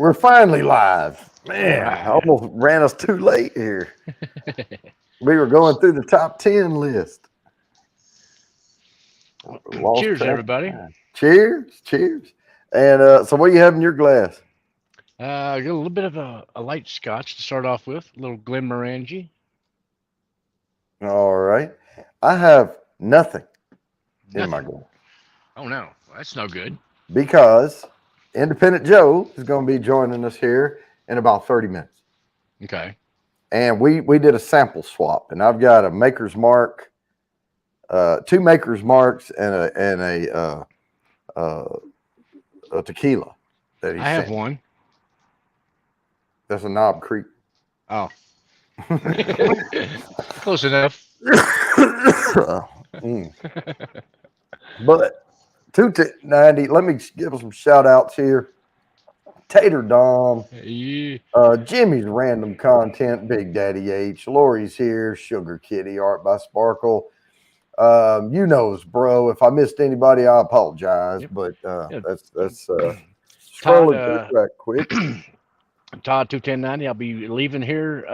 we're finally live. Man, All I right. almost ran us too late here. We were going through the top 10 list. Lost Cheers, track of everybody. time. Cheers, cheers. And so what do you have in your glass? Got a little bit of a light scotch to start off with. A little Glenmorangie. All right. I have nothing in my Nothing. glass Oh, no. That's no good. because Independent Joe is going to be joining us here in about 30 minutes. Okay. And we did a sample swap, and I've got a Maker's Mark, two Maker's Marks, and a tequila that he I have sent. one. That's a Knob Creek. Oh. Close enough. Mm. But 290, let me give some shout outs here. Tater Dom, Yeah. Jimmy's Random Content, Big Daddy H, Lori's here, Sugar Kitty, Art by Sparkle. You knows, bro. If I missed anybody, I apologize, Yep. but Yeah. that's Todd, scrolling through right quick. Todd 21090. I'll be leaving here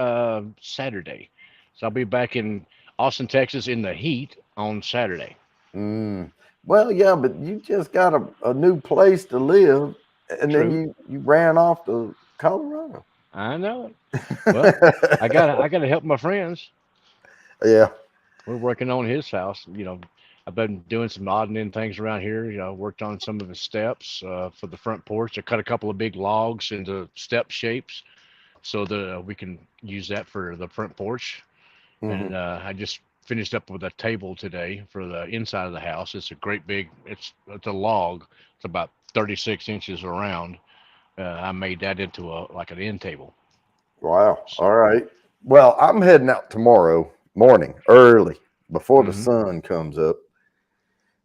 Saturday. So I'll be back in Austin, Texas in the heat on Saturday. Mm. Well, yeah, but you just got a new place to live, and then True. you ran off to Colorado. I know it. Well, I gotta help my friends. Yeah. We're working on his house. I've been doing some odd and end things around here. Worked on some of his steps for the front porch. I cut a couple of big logs into step shapes so that we can use that for the front porch. Hmm. And I just finished up with a table today for the inside of the house. It's a great big. It's a log. It's about 36 inches around. I made that into a like an end table. Wow. So, All right. Well, I'm heading out tomorrow morning, early, before the hmm sun comes up.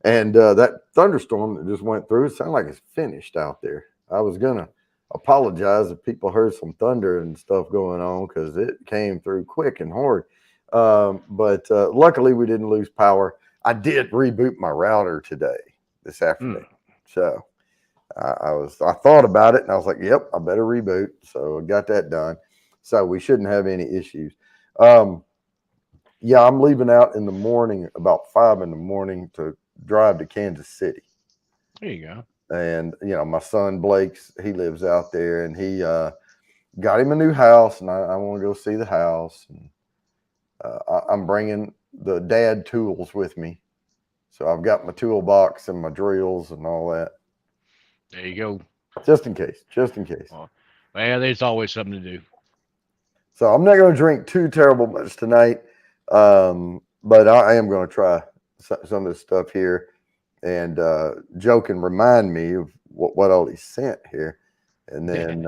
And that thunderstorm that just went through, it sounded like it's finished out there. I was going to apologize if people heard some thunder and stuff going on because it came through quick and hard. But luckily, we didn't lose power. I did reboot my router today, this afternoon. So I thought about it and I was like, yep, I better reboot. So I got that done. So we shouldn't have any issues. Um, yeah, I'm leaving out in the morning, about 5 in the morning, to drive to Kansas City. there you go. And my son Blake's, he lives out there, and he got him a new house, and I want to go see the house. And I'm bringing the dad tools with me, so I've got my toolbox and my drills and all that, There you go. just in case, just in case. Well, there's always something to do. So I'm not going to drink too terrible much tonight, but I am going to try some of this stuff here. And Joe can remind me of what all he sent here, and then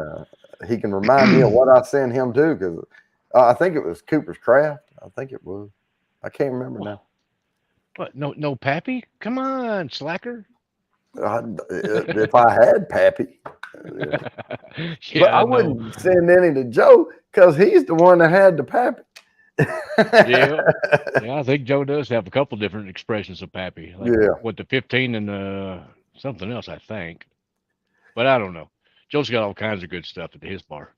he can remind me of what I sent him too, because I think it was Cooper's Craft. I think it was. I can't remember now. What? No, no, Pappy? Come on, slacker. If I had Pappy, yeah. But Yeah, I I know. wouldn't send any to Joe because he's the one that had the Pappy. Yeah, yeah. I think Joe does have a couple different expressions of Pappy, like Yeah. what the 15 and something else, I think. But I don't know. Joe's got all kinds of good stuff at his bar.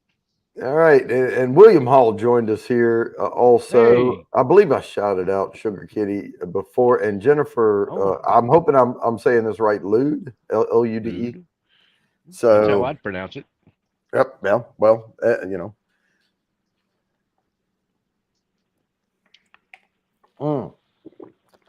All right, and William Hall joined us here also. Hey, I believe I shouted out Sugar Kitty before, and Jennifer. oh, I'm hoping I'm saying this right. Lude, Lude. dude, that's how So, I'd pronounce it. yep, yeah, well, Mm.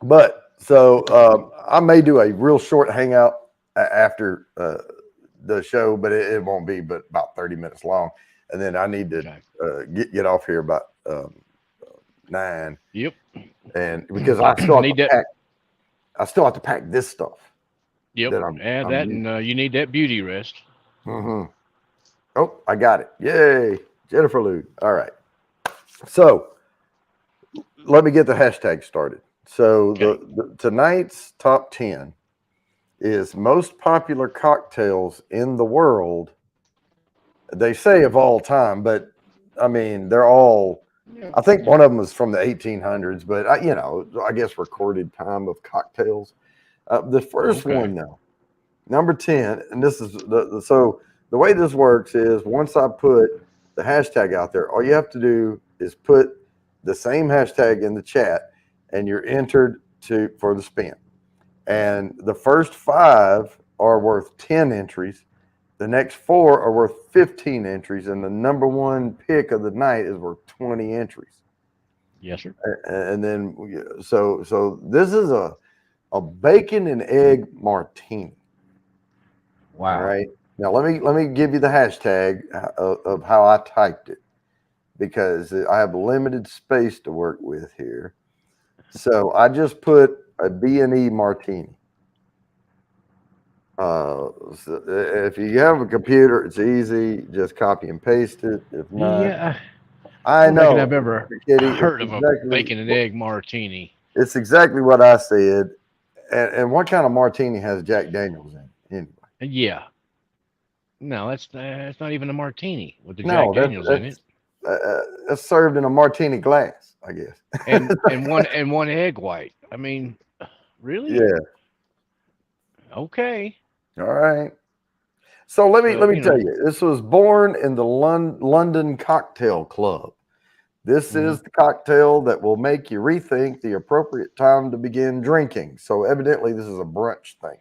But so I may do a real short hangout after the show, but it won't be but about 30 minutes long, and then I need to Okay. get off here about 9, Yep. and because I still have to Need that. pack. I still have to pack this stuff Yep. that Add I'm that, using. and you need that beauty rest. Hmm. Oh, I got it! Yay, Jennifer Lou. All right, so let me get the hashtag started. So Okay. the tonight's top 10 is most popular cocktails in the world. They say of all time, but I mean they're all. Yeah. I think one of them was from the 1800s, but I guess recorded time of cocktails. The first Okay. one though, number 10, and this is so the way this works is once I put the hashtag out there, all you have to do is put the same hashtag in the chat, and you're entered for the spin. And the first 5 are worth 10 entries. The next 4 are worth 15 entries, and the number one pick of the night is worth 20 entries. Yes, sir. And then so this is a bacon and egg martini. Wow. All right. Now let me give you the hashtag of how I typed it, because I have limited space to work with here. So I just put a B&E martini. So if you have a computer, it's easy. Just copy and paste it. If not, Yeah, I I don't reckon know, I've ever Kitty. heard of a bacon and egg martini. It's exactly what I said. And what kind of martini has Jack Daniels in anyway? Yeah. No, that's not even a martini with the Jack No, Daniels in it, that's served in a martini glass, I guess. and one egg white. I mean, really? Yeah. Okay. All right. So let So me tell you, this was born in the London Cocktail Club. This mhm. is the cocktail that will make you rethink the appropriate time to begin drinking. So evidently, this is a brunch thing.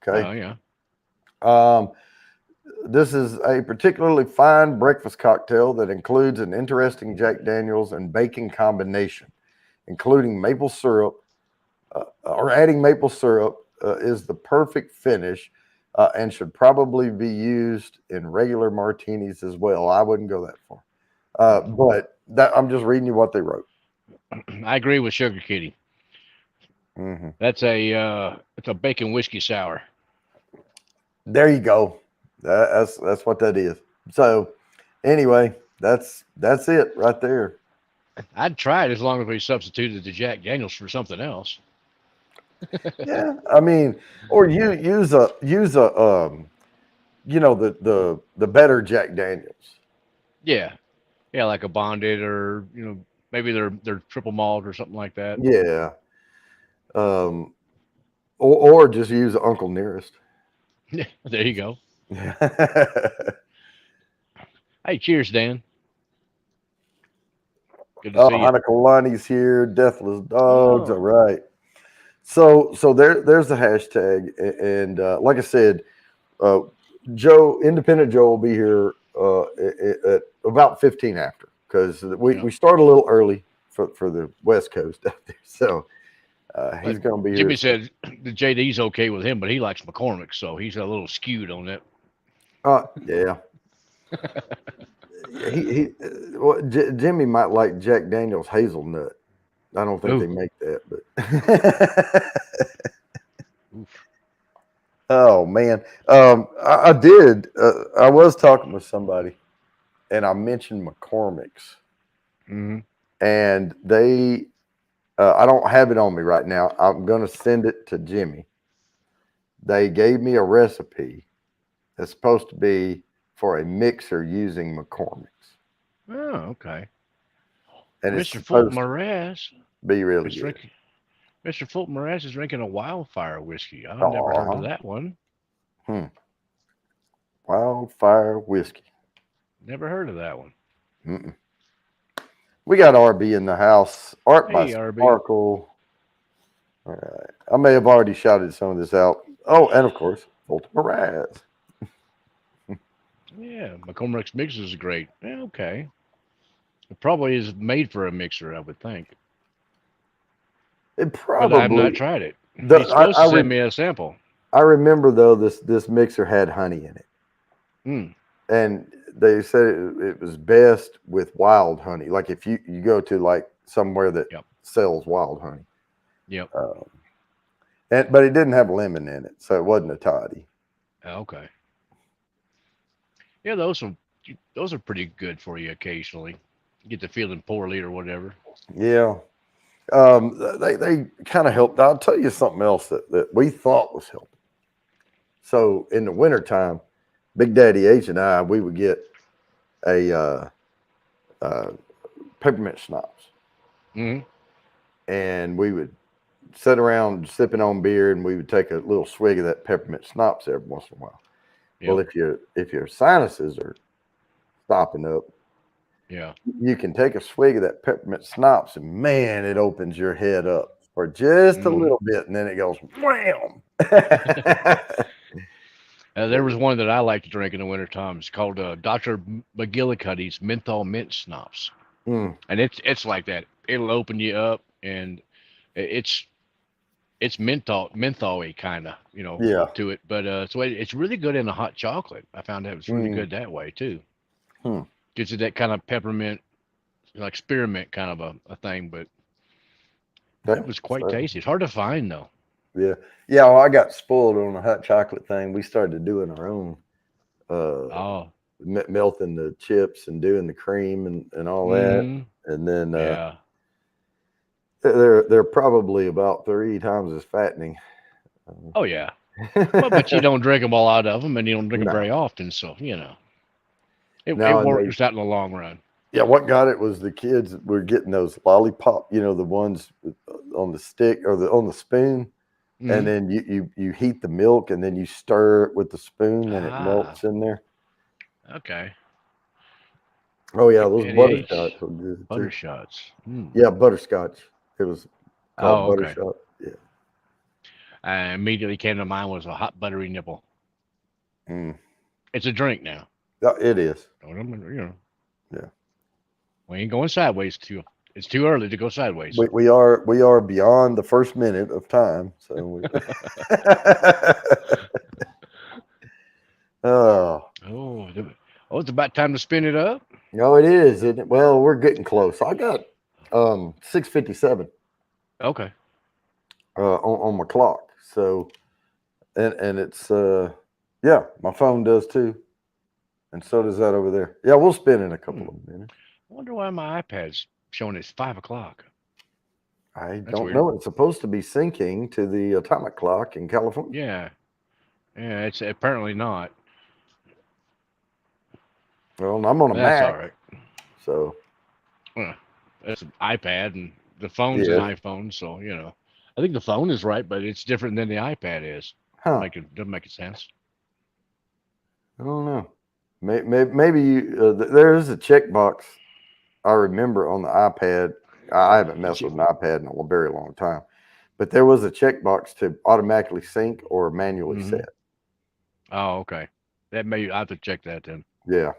Okay. Oh yeah. Um, this is a particularly fine breakfast cocktail that includes an interesting Jack Daniels and bacon combination, including maple syrup, or adding maple syrup is the perfect finish, and should probably be used in regular martinis as well. I wouldn't go that far, but that I'm just reading you what they wrote. I agree with Sugar Kitty. Hmm. It's a bacon whiskey sour. There you go. That's what that is. So anyway, that's it right there. I'd try it as long as we substituted the Jack Daniels for something else. Yeah, I mean, or you use a the better Jack Daniels. Yeah, yeah, like a bonded or maybe they're triple malt or something like that. Yeah, um, or just use Uncle Nearest. There you go. Hey, cheers, Dan. Good to Oh, see you. Hanukkah Lonnie's here. Deathless dogs. All Oh, right. So there's the hashtag, and like I said, uh, Independent Joe will be here at about 15 after, because yeah. we start a little early for the West Coast out there. So But he's going to be here. Jimmy said the JD's okay with him, but he likes McCormick, so he's a little skewed on that. Yeah. Well, Jimmy might like Jack Daniels hazelnut. I don't think they Ooh, make that, but oof. oh man, I did. I was talking with somebody, and I mentioned McCormick's, Hmm. and they. I don't have it on me right now. I'm going to send it to Jimmy. They gave me a recipe that's supposed to be for a mixer using McCormick's, Oh, okay. and it's Mr. Fulton supposed to Morass be really is good. drinking. Mr. Fulton Morass is drinking a wildfire whiskey. I've never heard of Oh, that one. hmm. Wildfire whiskey. Never heard of that one. Mm-mm. We got RB in the house. Art by Hey, RB. Sparkle. All right. I may have already shouted some of this out. Oh, and of course, Fulton Moraz. Yeah, McCormick's mixers is great. Yeah, okay. It probably is made for a mixer, I would think. It But I've probably not tried it. the He's supposed to send me a sample. I remember though this mixer had honey in it, Mm, and they said it was best with wild honey. Like if you go to like somewhere that yep, sells wild honey, yep. um, and but it didn't have lemon in it, so it wasn't a toddy. Okay. Yeah, those are pretty good for you occasionally. You get to feeling poorly or whatever. Yeah. They kind of helped. I'll tell you something else that we thought was helping. So in the wintertime, Big Daddy H and I, we would get a uh, peppermint schnapps, Hmm. and we would sit around sipping on beer, and we would take a little swig of that peppermint schnapps every once in a while. Well, Yep. if your sinuses are stopping up, Yeah. you can take a swig of that peppermint schnapps, and man, it opens your head up for just a Hmm. little bit, and then it goes wham. There was one that I like to drink in the wintertime. It's called Dr. McGillicuddy's Menthol Mint Schnapps, Mm, and it's like that. It'll open you up, and it's mentholy kind of yeah. to it, but so it's really good in a hot chocolate. I found out it's really Mm, good that way too. hmm. Gives you that kind of peppermint, like spearmint kind of a thing, but it Okay. was quite So, tasty. It's hard to find though. yeah. Yeah. Well, I got spoiled on the hot chocolate thing. We started doing our own, uh, Oh, melting the chips and doing the cream and all that. mm-hmm. And then Yeah. they're probably about 3 times as fattening. Oh yeah. Well, but you don't drink them all out of them, and you don't drink them No, very often, so it no, and they works out in the long run. yeah. What got it was the kids were getting those lollipop, the ones on the stick or the on the spoon, and Hmm. then you heat the milk and then you stir it with the spoon and it Ah, melts in there. okay. Oh yeah, those Indpndnt butterscotch were good butter too. shots. Hmm. Yeah, butterscotch. It was called Oh, okay. butterscotch. Yeah. Immediately came to mind was a hot buttery nipple. Mm. It's a drink now. Yeah, it is. Yeah. We ain't going sideways too. It's too early to go sideways. We are beyond the first minute of time. So oh, Oh, it's about time to spin it up. no, it is, isn't it? Well, we're getting close. I got 6:57 Okay. on my clock. So and it's yeah, my phone does too. And so does that over there. Yeah, we'll spin in a couple Hmm. of minutes. I wonder why my iPad's showing it's 5 o'clock. I That's don't weird. know. It's supposed to be syncing to the atomic clock in California. Yeah. Yeah. It's apparently not. Well, I'm on a That's all Mac, right. so Well, it's an iPad, and the phone's an yeah. iPhone, so I think the phone is right, but it's different than the iPad is. Huh. Doesn't make sense. I don't know. Maybe there is a checkbox I remember on the iPad. I haven't messed with an iPad in a very long time, but there was a checkbox to automatically sync or manually Hmm. set. Oh, okay. That may I have to check that then. Yeah,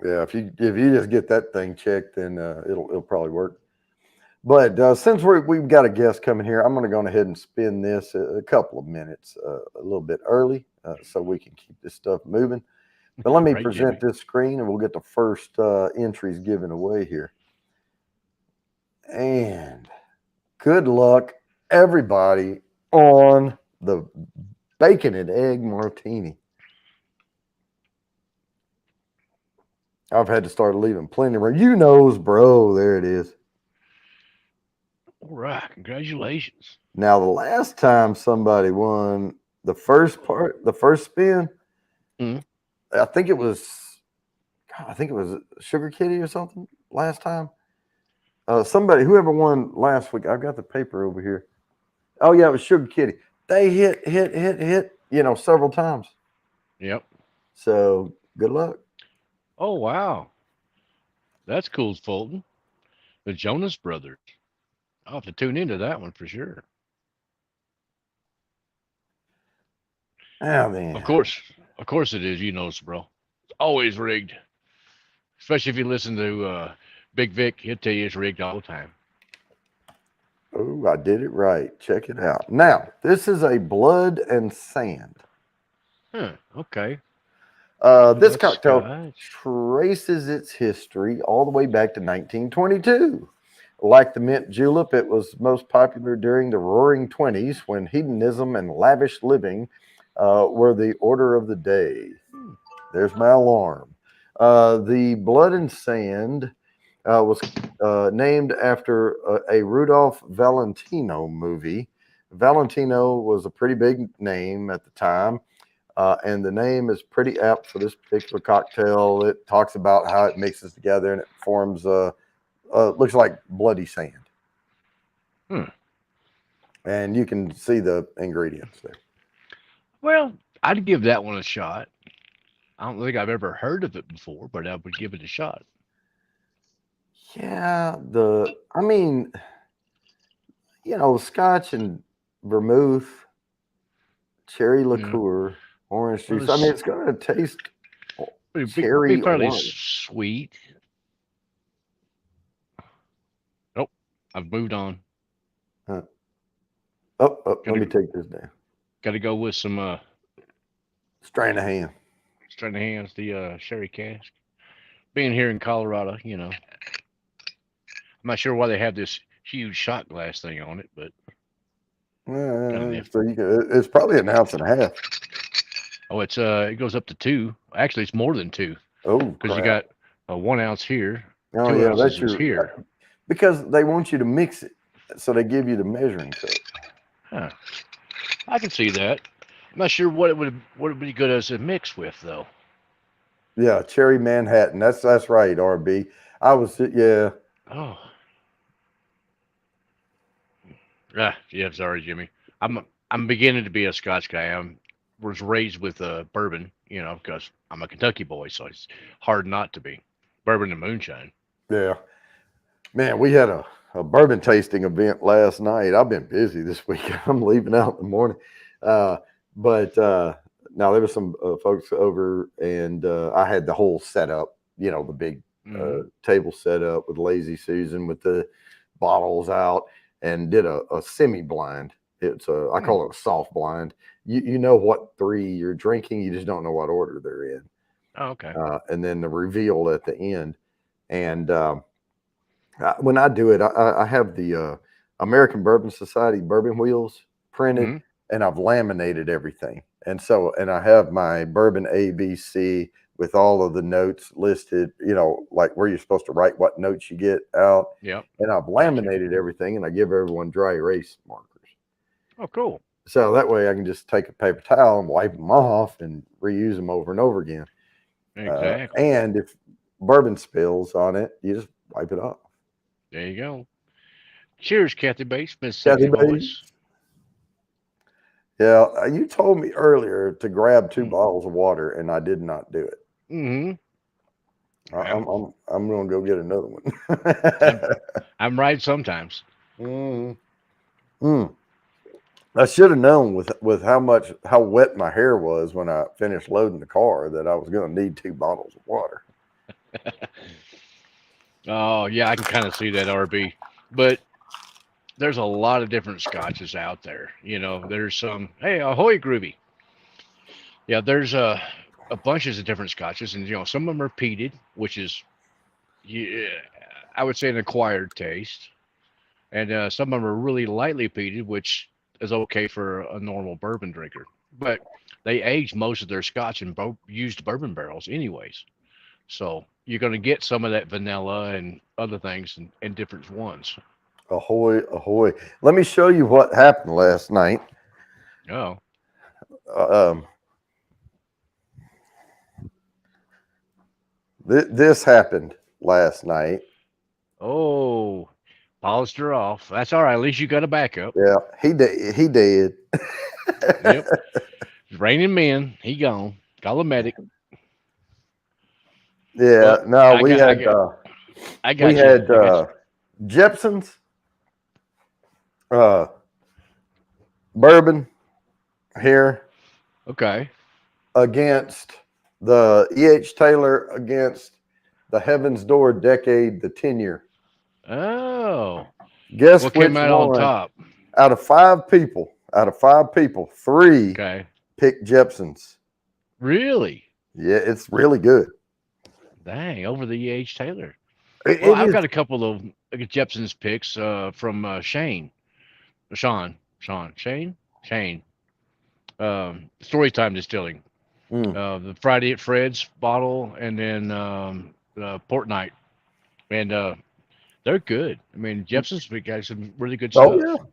yeah. If you just get that thing checked, then it'll probably work. But since we've got a guest coming here, I'm going to go ahead and spin this a couple of minutes, a little bit early, so we can keep this stuff moving. But let me Right, present Jimmy. this screen, and we'll get the first entries given away here. And good luck, everybody, on the bacon and egg martini. I've had to start leaving plenty of room. You knows, bro. There it is. All right. Congratulations. Now, the last time somebody won the first spin, Mm. I think it was, Sugar Kitty or something last time. Whoever won last week, I've got the paper over here. Oh yeah, it was Sugar Kitty. They hit, several times. Yep. So good luck. Oh wow. That's cool, Fulton. The Jonas Brothers. I'll have to tune into that one for sure. Oh Of man. course. Of course it is, bro. It's always rigged. Especially if you listen to Big Vic, he'll tell you it's rigged all the time. Oh, I did it right. Check it out. Now, this is a blood and sand. Huh. Okay. This That's cocktail Scotch. traces its history all the way back to 1922. Like the mint julep, it was most popular during the roaring 20s when hedonism and lavish living were the order of the day. Hmm. There's my alarm. The Blood and Sand was named after a Rudolph Valentino movie. Valentino was a pretty big name at the time, and the name is pretty apt for this particular cocktail. It talks about how it mixes together and it forms looks like bloody sand, Hmm. and you can see the ingredients there. Well, I'd give that one a shot. I don't think I've ever heard of it before, but I would give it a shot. Yeah, I mean, Scotch and vermouth, cherry Yeah. liqueur, orange Well, juice. I mean, it's it's going to taste be cherry fairly orange. sweet. Oh, I've moved on. Huh. Oh, Got let me to take this down. got to go with some Strain of hand. straight hands. The sherry cask. Being here in Colorado, I'm not sure why they have this huge shot glass thing on it, but kind of nifty. So it's probably an ounce and a half. Oh, it goes up to two. Actually, it's more than two Oh because you crap! got a 1 ounce here, Oh two yeah, ounces that's is your here. because they want you to mix it, so they give you the measuring cup. Huh. I can see that. I'm not sure what it would be good as a mix with though. Yeah, cherry Manhattan. That's right, RB. Yeah. Oh, yeah. Sorry, Jimmy. I'm beginning to be a Scotch guy. Was raised with bourbon, because I'm a Kentucky boy, so it's hard not to be. Bourbon and moonshine. Yeah. Man, we had a bourbon tasting event last night. I've been busy this week. I'm leaving out in the morning. Uh, but now there was some folks over, and I had the whole setup, the big Hmm. table set up with Lazy Susan with the bottles out, and did a semi blind. I Hmm. call it a soft blind. You know what three you're drinking, you just don't know what order they're in. Oh, okay. And then the reveal at the end. And when I do it, I have the American Bourbon Society bourbon wheels printed, Hmm. and I've laminated everything. And I have my bourbon ABC with all of the notes listed, like where you're supposed to write what notes you get out. Yep. And I've Gotcha. laminated everything, and I give everyone dry erase markers. Oh, cool. So that way I can just take a paper towel and wipe them off and reuse them over and over again. Exactly. And if bourbon spills on it, you just wipe it off. There you go. Cheers, Kathy Bates, Miss Kathy Sexy Bates. Voice. Yeah, you told me earlier to grab two Mm. bottles of water, and I did not do it. Mm-hmm. I'm I'm, I'm I'm gonna go get another one. I'm I'm right sometimes. mm. Mm. I should have known with how wet my hair was when I finished loading the car that I was going to need two bottles of water. Oh yeah, I can kind of see that, RB. But there's a lot of different scotches out there. There's some. Hey, ahoy, groovy. Yeah, there's a bunches of different scotches, and some of them are peated, which is, yeah, I would say, an acquired taste, and some of them are really lightly peated, which is okay for a normal bourbon drinker. But they age most of their scotch in used bourbon barrels, anyways. So you're going to get some of that vanilla and other things in different ones. Ahoy, ahoy! Let me show you what happened last night. Oh, Uh, um, this happened last night. oh, polished her off. That's all right. At least you got a backup. Yeah, he did. He did. Yep. It's raining men. He gone. Call a medic. Yeah. But No, I got, I got, I we got you. had I got you. Jepson's uh, bourbon here Okay. against the E.H. Taylor against the Heaven's Door Decade, the 10-year. Oh, Guess what came which out on one top? out of five people, three Okay. picked Jepson's. Really? Yeah, it's really good. Dang, over the E.H. Taylor. It, Well, it I've is. got a couple of Jepson's picks from Shane. Storytime Distilling. Mm. The Friday at Fred's bottle, and then Port Night, and they're good. I mean, Jepson's got some really good Oh, yeah. stuff.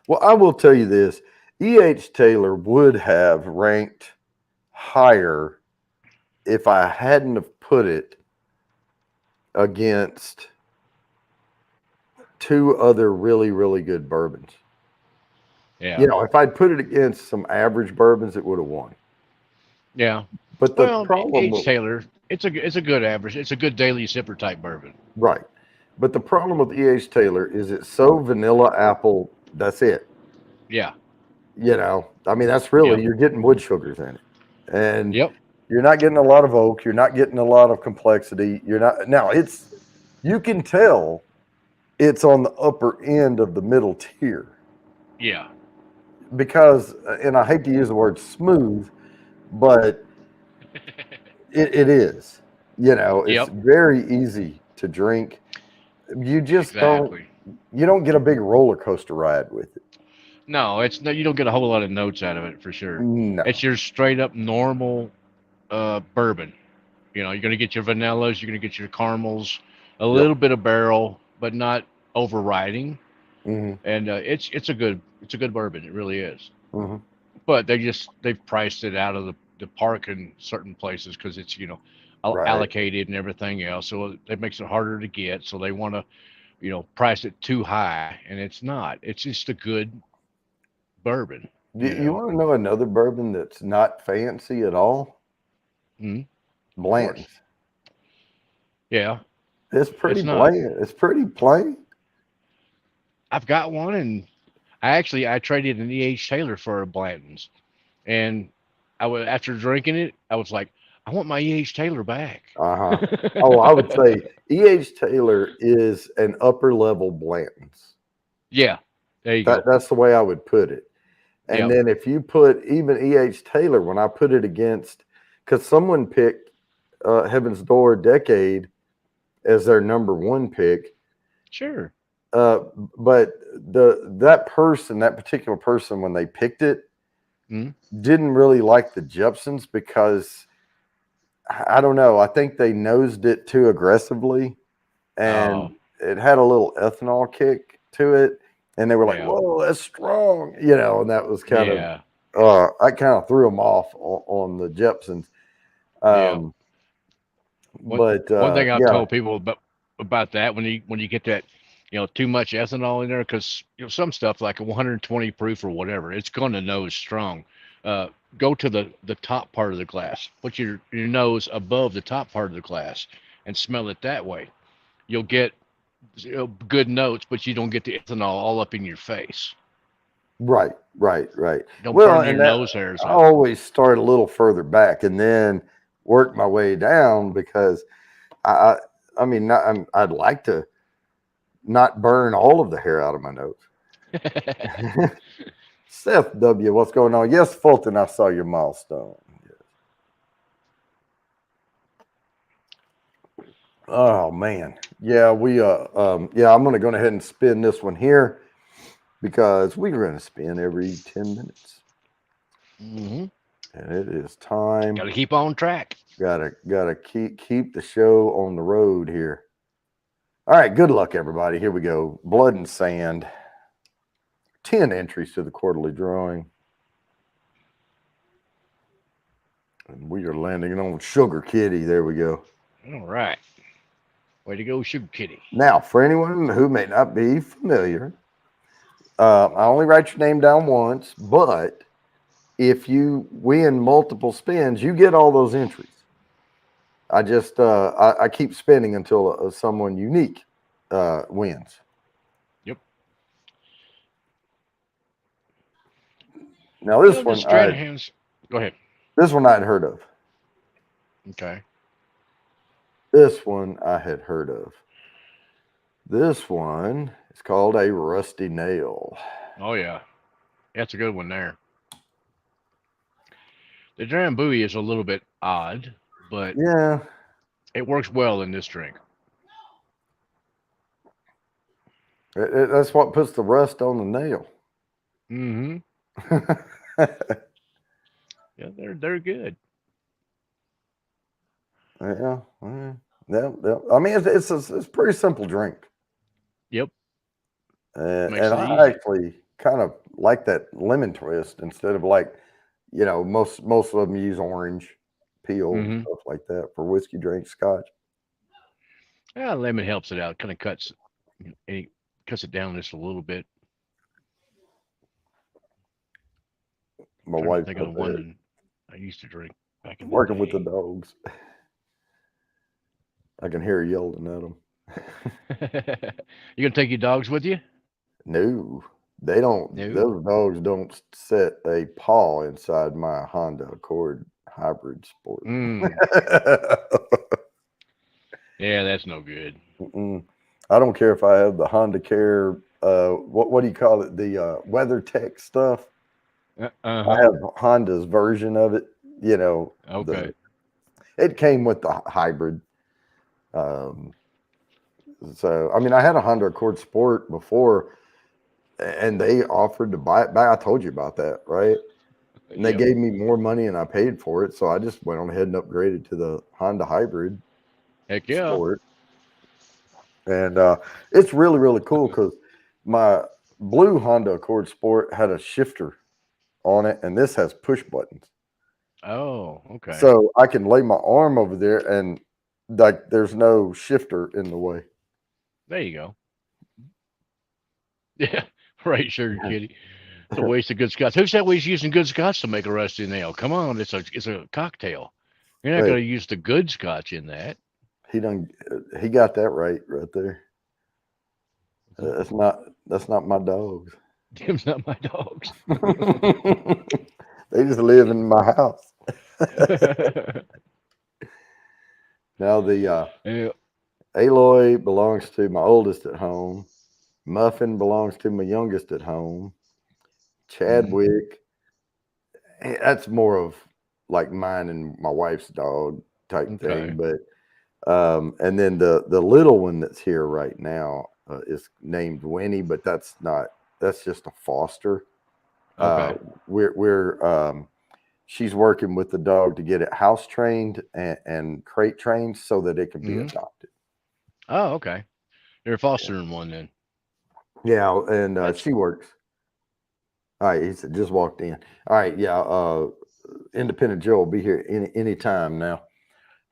Well, I will tell you this. E.H. Taylor would have ranked higher if I hadn't have put it against two other really, really good bourbons. Yeah. If I'd put it against some average bourbons, it would have won. Yeah. But the Well, problem H with Taylor, it's a good average. It's a good daily sipper type bourbon. right, but the problem with E.H. Taylor is it's so vanilla apple. That's it. Yeah. I mean, that's really Yep. you're getting wood sugars in it, and Yep. you're not getting a lot of oak. You're not getting a lot of complexity. You're not now. It's you can tell it's on the upper end of the middle tier Yeah. because, and I hate to use the word smooth, but it is. It's Yep. very easy to drink. You just don't. Exactly. You don't get a big roller coaster ride with it. No, it's no, you don't get a whole lot of notes out of it for sure. It's No. your straight up normal bourbon. You're gonna get your vanillas, you're gonna get your caramels, a Yep. little bit of barrel, but not overriding. Hmm. And it's a good bourbon. It really is. Hmm. But they've priced it out of the park in certain places because it's Right. allocated and everything else. So it makes it harder to get. So they want to price it too high, and it's not. It's just a good bourbon. You want to know another bourbon that's not fancy at all? Of course. Blanton's. Yeah, It's pretty it's not. bland. It's pretty plain. I've got one, and I traded an E.H. Taylor for a Blanton's, and I was after drinking it, I was like, I want my E.H. Taylor back. Uh-huh. Oh, I would say E.H. Taylor is an upper level Blanton's. Yeah, there you That go. that's the way I would put it. And Yep, then if you put even E.H. Taylor, when I put it against, because someone picked Heaven's Door Decade as their number one pick, sure. uh, but that particular person, when they picked it, Mm. didn't really like the Jepsons because I don't know. I think they nosed it too aggressively, Oh, and it had a little ethanol kick to it, and they were like, yeah, "Whoa, that's strong," and that was kind of yeah, I kind of threw them off on the Jepsons. yeah. Um, One but one thing I've yeah, told people about that when you get that too much ethanol in there because some stuff like a 120 proof or whatever it's going to nose strong. Uh, go to the top part of the glass. Put your nose above the top part of the glass and smell it that way. You'll get good notes, but you don't get the ethanol all up in your face. right, right, right. Don't Well, burn your and that nose hairs I off. always start a little further back and then work my way down because I, I, I mean, I'd like to not burn all of the hair out of my nose. Seth W, what's going on? Yes, Fulton, I saw your milestone. Oh man, yeah, yeah, I'm gonna go ahead and spin this one here because we're gonna spin every 10 minutes, Hmm. and it is time. Got to keep on track. Gotta keep the show on the road here. All right, good luck, everybody. Here we go. Blood and Sand. 10 entries to the quarterly drawing, and we are landing on Sugar Kitty. There we go. All right. Way to go, Sugar Kitty. Now, for anyone who may not be familiar, I only write your name down once, but if you win multiple spins, you get all those entries. I keep spinning until someone unique wins. Yep. Now The Stranahan's. Go ahead. this one I'd heard of. Okay. This one I had heard of. This one is called a Rusty Nail. Oh yeah, that's a good one there. The Drambuie is a little bit odd, but Yeah, it works well in this drink. that's what puts the rust on the nail. Mm-hmm. Yeah, they're good. Yeah, yeah, yeah. I mean, it's a pretty simple drink, Yep. Makes and it I easy. actually kind of like that lemon twist instead of like, most of them use orange peel and Mm-hmm. stuff like that for whiskey drinks, scotch. Yeah, lemon helps it out. Kind of cuts it down just a little bit. My Trying to wife think of put the one that. that I used to drink. Back in the working with the day. dogs. I can hear her yelling at them. You gonna take your dogs with you? No, they don't. No. Those dogs don't set a paw inside my Honda Accord hybrid sport. Mm. Yeah, that's no good. Mm-mm. I don't care if I have the Honda Care. What do you call it? The WeatherTech stuff. I Uh-huh. have Honda's version of it. You know, the Okay. it came with the hybrid. Um, so I mean, I had a Honda Accord Sport before, and they offered to buy it back. I told you about that, right? And they Yep. gave me more money, and I paid for it. So I just went on ahead and upgraded to the Honda Hybrid Heck yeah. Sport, and it's really really cool because my blue Honda Accord Sport had a shifter on it, and this has push buttons. Oh, okay. So I can lay my arm over there and like there's no shifter in the way. There you go. Yeah. Right, sugar kitty. It's a waste of good scotch. Who said we was using good scotch to make a rusty nail? Come on, it's a cocktail. You're not Hey, gonna use the good scotch in that. he got that right there. That's not my dogs. Them's not my dogs. They just live in my house. Now the Yeah. Aloy belongs to my oldest at home. Muffin belongs to my youngest at home. Mhm. Chadwick, that's more of like mine and my wife's dog type thing. Okay. But and then the little one that's here right now is named Winnie, but that's not. That's just a foster. Uh, Okay. we're she's working with the dog to get it house trained and crate trained so that it can be Mhm. adopted. Oh, okay. You're fostering one then. Yeah, and That's she works. All right, he said just walked in. All right, yeah. Independent Joe will be here any time now.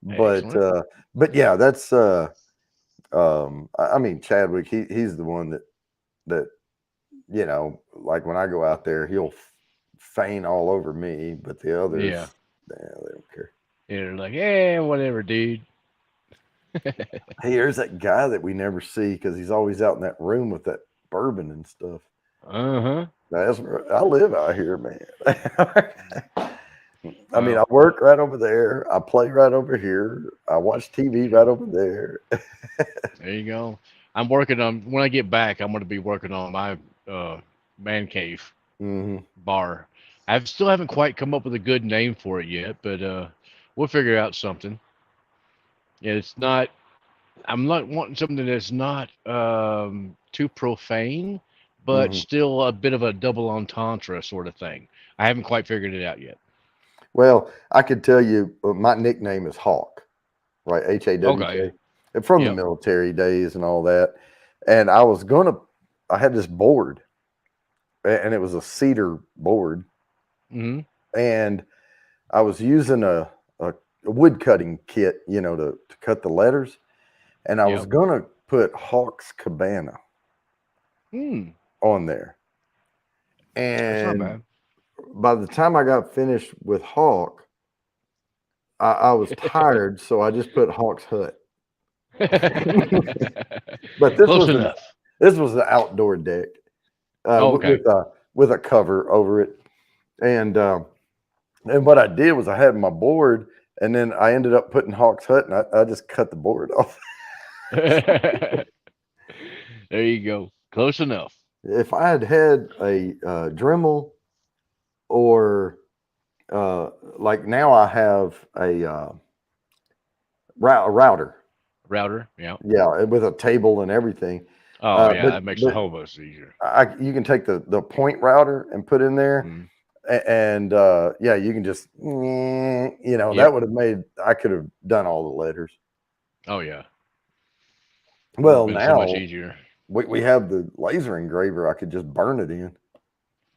But excellent. yeah, that's I mean Chadwick. He's the one that like when I go out there, he'll faint all over me, but the Yeah. others, they don't care. You're like, yeah, whatever, dude. Hey, there's that guy that we never see because he's always out in that room with that bourbon and stuff. Uh-huh. That's where I live out here, man. I mean, I Well, work right over there. I play right over here. I watch TV right over there. there you go. I'm working on when I get back, I'm gonna be working on my uh man cave Hmm. bar. I still haven't quite come up with a good name for it yet, but we'll figure out something. Yeah, it's not. I'm not wanting something that's not too profane, but Hmm. still a bit of a double entendre sort of thing. I haven't quite figured it out yet. Well, I could tell you my nickname is Hawk, right? Okay. HAWK. And from the Yep. military days and all that. And I had this board, and it was a cedar board, Mm-hmm. and I was using a wood cutting kit, to cut the letters, and I was Yep. gonna put Hawk's Cabana Hmm. on there. That's not And bad. by the time I got finished with Hawk, I was tired, so I just put Hawk's Hut. But Close enough. this was an outdoor deck Oh, okay. with a cover over it, and what I did was I had my board, and then I ended up putting Hawk's Hut, and I just cut the board off. There you go. Close enough. If I had had a Dremel or like now I have a router, Router. Yeah. yeah, with a table and everything. Oh, yeah. But That makes the whole bus easier. you can take the point router and put in there, Mm. and yeah, you can just that Yep. would have made I could have done all the letters. Oh, yeah. Would have Well, been so much now easier. we have the laser engraver. I could just burn it in.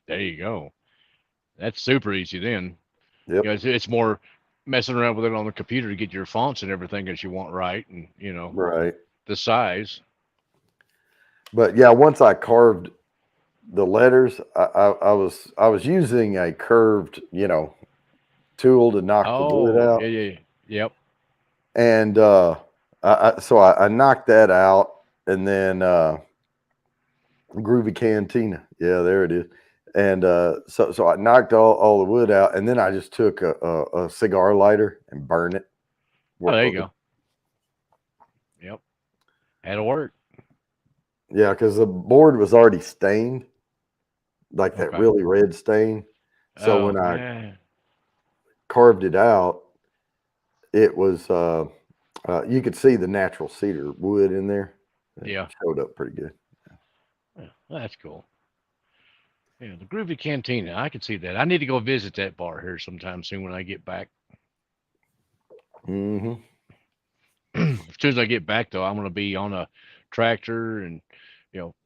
There you go. That's super easy then. Yep. It's more messing around with it on the computer to get your fonts and everything that you want right, and Right. the size. But yeah, once I carved the letters, I was using a curved, tool to knock the wood Oh, out. yeah, yeah, yep. And so I knocked that out, and then Groovy Cantina. Yeah, there it is. And so I knocked all the wood out, and then I just took a cigar lighter and burned it. Oh, there you go. Yep, that'll work. Yeah, because the board was already stained, like that Okay. really red stain. So Oh, when I yeah, carved it out, it was you could see the natural cedar wood in there. It yeah, showed up pretty good. yeah. That's cool. Yeah, the Groovy Cantina. I can see that. I need to go visit that bar here sometime soon when I get back. Hmm. As soon as I get back, though, I'm going to be on a tractor and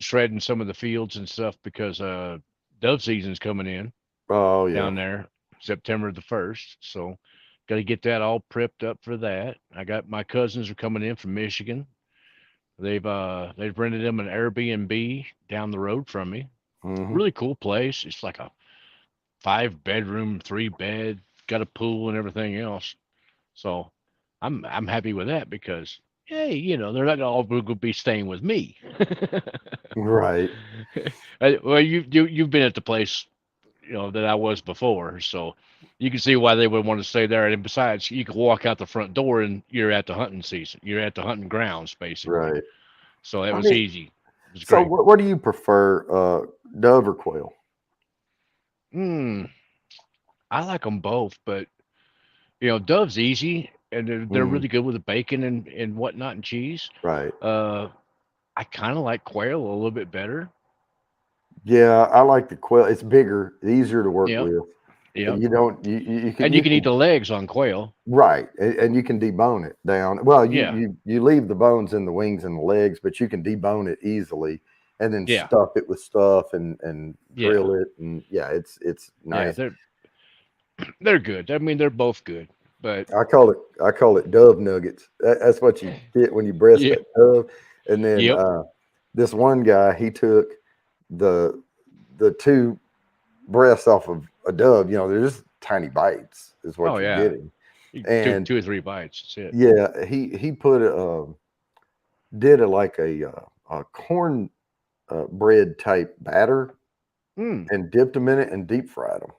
shredding some of the fields and stuff because dove season's coming in Oh yeah. down there September the 1st. So got to get that all prepped up for that. I got my cousins are coming in from Michigan. They've rented them an Airbnb down the road from me. Hmm. Really cool place. It's like a 5 bedroom, 3 bed, got a pool and everything else. So I'm happy with that because hey, they're not all going to be staying with me. Right. Well, you've been at the place that I was before, so you can see why they would want to stay there. And besides, you can walk out the front door and you're at the hunting season. You're at the hunting grounds basically. Right. So that I was mean, easy. It was so great. what do you prefer, dove or quail? Hmm. I like them both, but Dove's easy and they're Mm, really good with the bacon and whatnot and cheese. right. Uh, I kind of like quail a little bit better. Yeah, I like the quail. It's bigger, easier to work Yep, with. yep. You don't you can And you can eat the legs on quail. right, and you can debone it down. Well, Yeah, you leave the bones in the wings and the legs, but you can debone it easily, and then yeah, stuff it with stuff and yeah, grill it, and yeah, it's yeah. nice. They're good. I mean, they're both good. But I call it dove nuggets. That's what you get when you breast yeah, that dove. And then yep. this one guy, he took the two breasts off of a dove. They're just tiny bites, is Oh what you're yeah, getting. two And two or three bites. That's it. yeah, he put did a like a corn bread type batter Mm. and dipped them in it and deep fried them.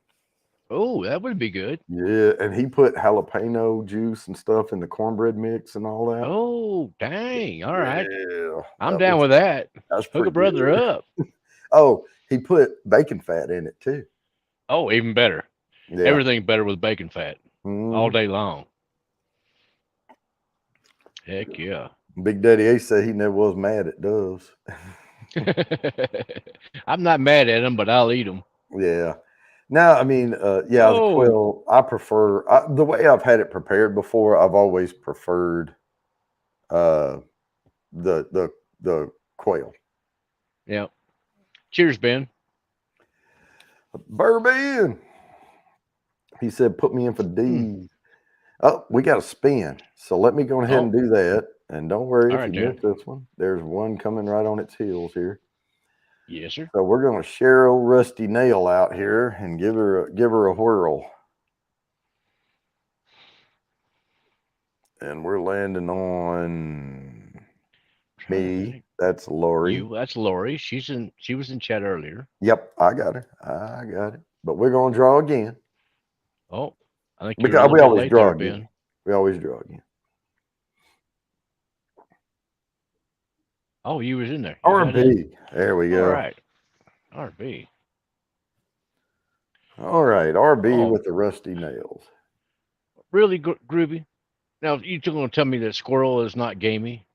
Oh, that would be good. Yeah, and he put jalapeno juice and stuff in the cornbread mix and all that. Oh, dang. All right. Yeah, I'm down with that. that's Hook a pretty brother good. up. Oh, he put bacon fat in it too. Oh, even better. Yeah. Everything better with bacon fat all Mhm. day long. Heck yeah. Big Daddy Ace said he never was mad at doves. I'm not mad at them, but I'll eat them. Yeah. Now, I mean, yeah, the Oh, quail. I prefer the way I've had it prepared before. I've always preferred uh, the the the quail. yeah. Cheers, Ben. Bourbon. He said, "Put me in for Hmm. D." Oh, we got a spin. So let me go ahead Oh, and do that. And don't worry all if right, you Dan. miss this one. There's one coming right on its heels here. Yes, sir. So we're going to share old Rusty Nail out here and give her a whirl. And we're landing on Trying to me. think. That's Lori. That's Lori. She was in chat earlier. Yep, I got her. I got it. But we're going to draw again Oh, I think you're a because little we bit always late draw there, again. Ben. We always draw again. Oh, you was in there. You got in. RB. There we All go. right. RB. All right, RB Oh, with the rusty nails. really groovy. Now, you going to tell me that squirrel is not gamey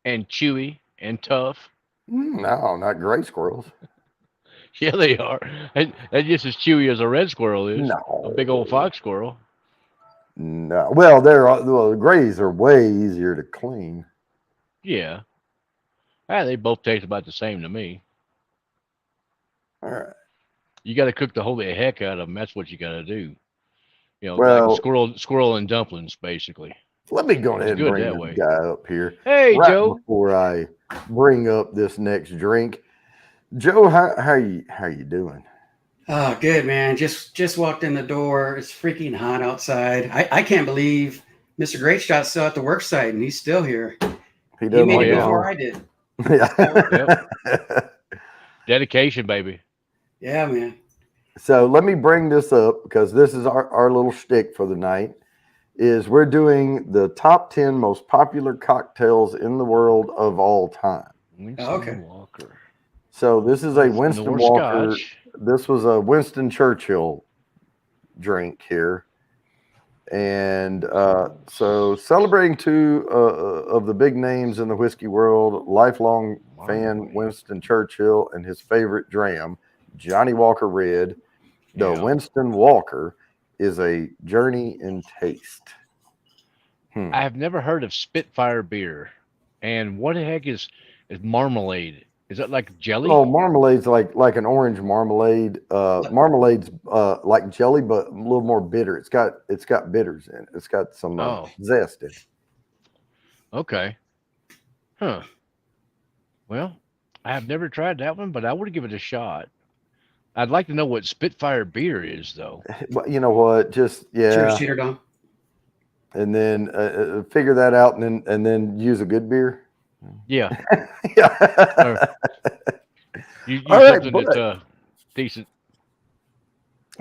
and chewy and tough? No, not gray squirrels. Yeah, they are. And just as chewy as a red squirrel is, a big old No. fox squirrel. No. Well, the grays are way easier to clean. Yeah. Ah, they both taste about the same to me. All right. You got to cook the holy heck out of them. That's what you got to do. Like Well, squirrel and dumplings, basically. let me go It's ahead and good bring that this way. guy up here Hey, right Joe. before I bring up this next drink. Joe, how you doing? Oh, good man. Just walked in the door. It's freaking hot outside. I can't believe Mr. Great Shot's still at the work site and he's still here. He He doesn't made Oh want it to go yeah, before home. I did. yep. Yeah. Dedication, baby. Yeah, man. So let me bring this up because this is our little shtick for the night. Is we're doing the top 10 most popular cocktails in the world of all time. Oh, okay. Winston Walker. So this is a That's Winston North Walker. Scotch. This was a Winston Churchill drink here. And so celebrating two of the big names in the whiskey world, lifelong fan Marmalade. Winston Churchill and his favorite dram, Johnny Walker Red. The Yeah. Winston Walker is a journey in taste. I have never heard of Spitfire beer. And what the heck is marmalade? Is that like jelly? Oh, marmalade's like an orange marmalade. Marmalade's like jelly, but a little more bitter. It's got bitters in it. It's got some Oh, zest in it. okay. Huh. Well, I have never tried that one, but I would give it a shot. I'd like to know what Spitfire beer is, though. But you know what? Just Cheers, yeah, Cheater Dom. and then figure that out, and then use a good beer. Yeah, or Yeah. you All use right, something but that's decent.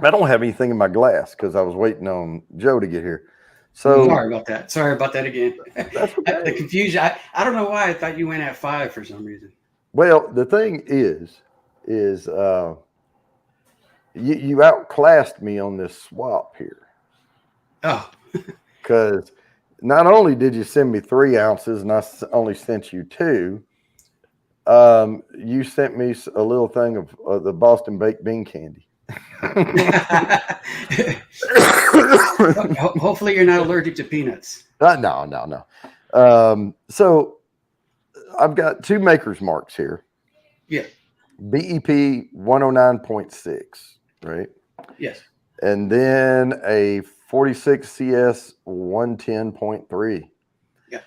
I don't have anything in my glass because I was waiting on Joe to get here. Mm. So Sorry about that. Sorry about that again. that's The okay. confusion. I don't know why I thought you went at 5 for some reason. Well, the thing is you outclassed me on this swap here Oh, because not only did you send me 3 ounces and only sent you two, you sent me a little thing of the Boston baked bean candy. hopefully you're not allergic to peanuts. No, no, no. So I've got two makers marks here. Yeah. BEP 109.6, right? Yes. And then a 46 CS 110.3. Yeah.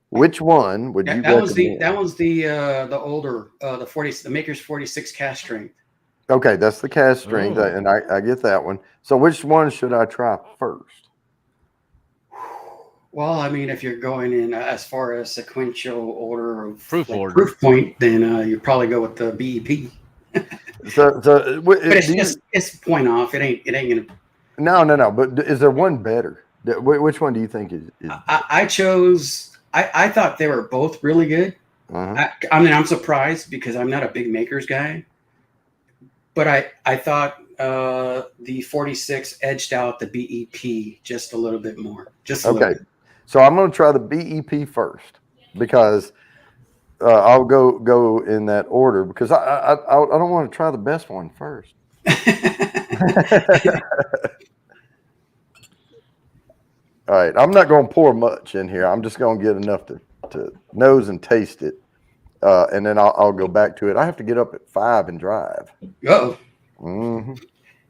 Which one would you That was recommend? the older the Maker's 46 cast strength. Okay, that's the cast strength, Oh, and I get that one. So which one should I try first? Well, I mean, if you're going in as far as sequential order of proof like order. proof point, then you probably go with the BEP. So But it's do you? just it's point off. It ain't gonna. No. But is there one better? Which one do you think is better? I chose. I thought they were both really good. Uh-huh. I mean, I'm surprised because I'm not a big makers guy, but I thought the 46 edged out the BEP just a little bit more, just a little Okay, bit. so I'm going to try the BEP first because I'll go in that order because I don't want to try the best one first. All right, I'm not going to pour much in here. I'm just going to get enough to nose and taste it, and then I'll go back to it. I have to get up at 5 and drive. Oh, Hmm. and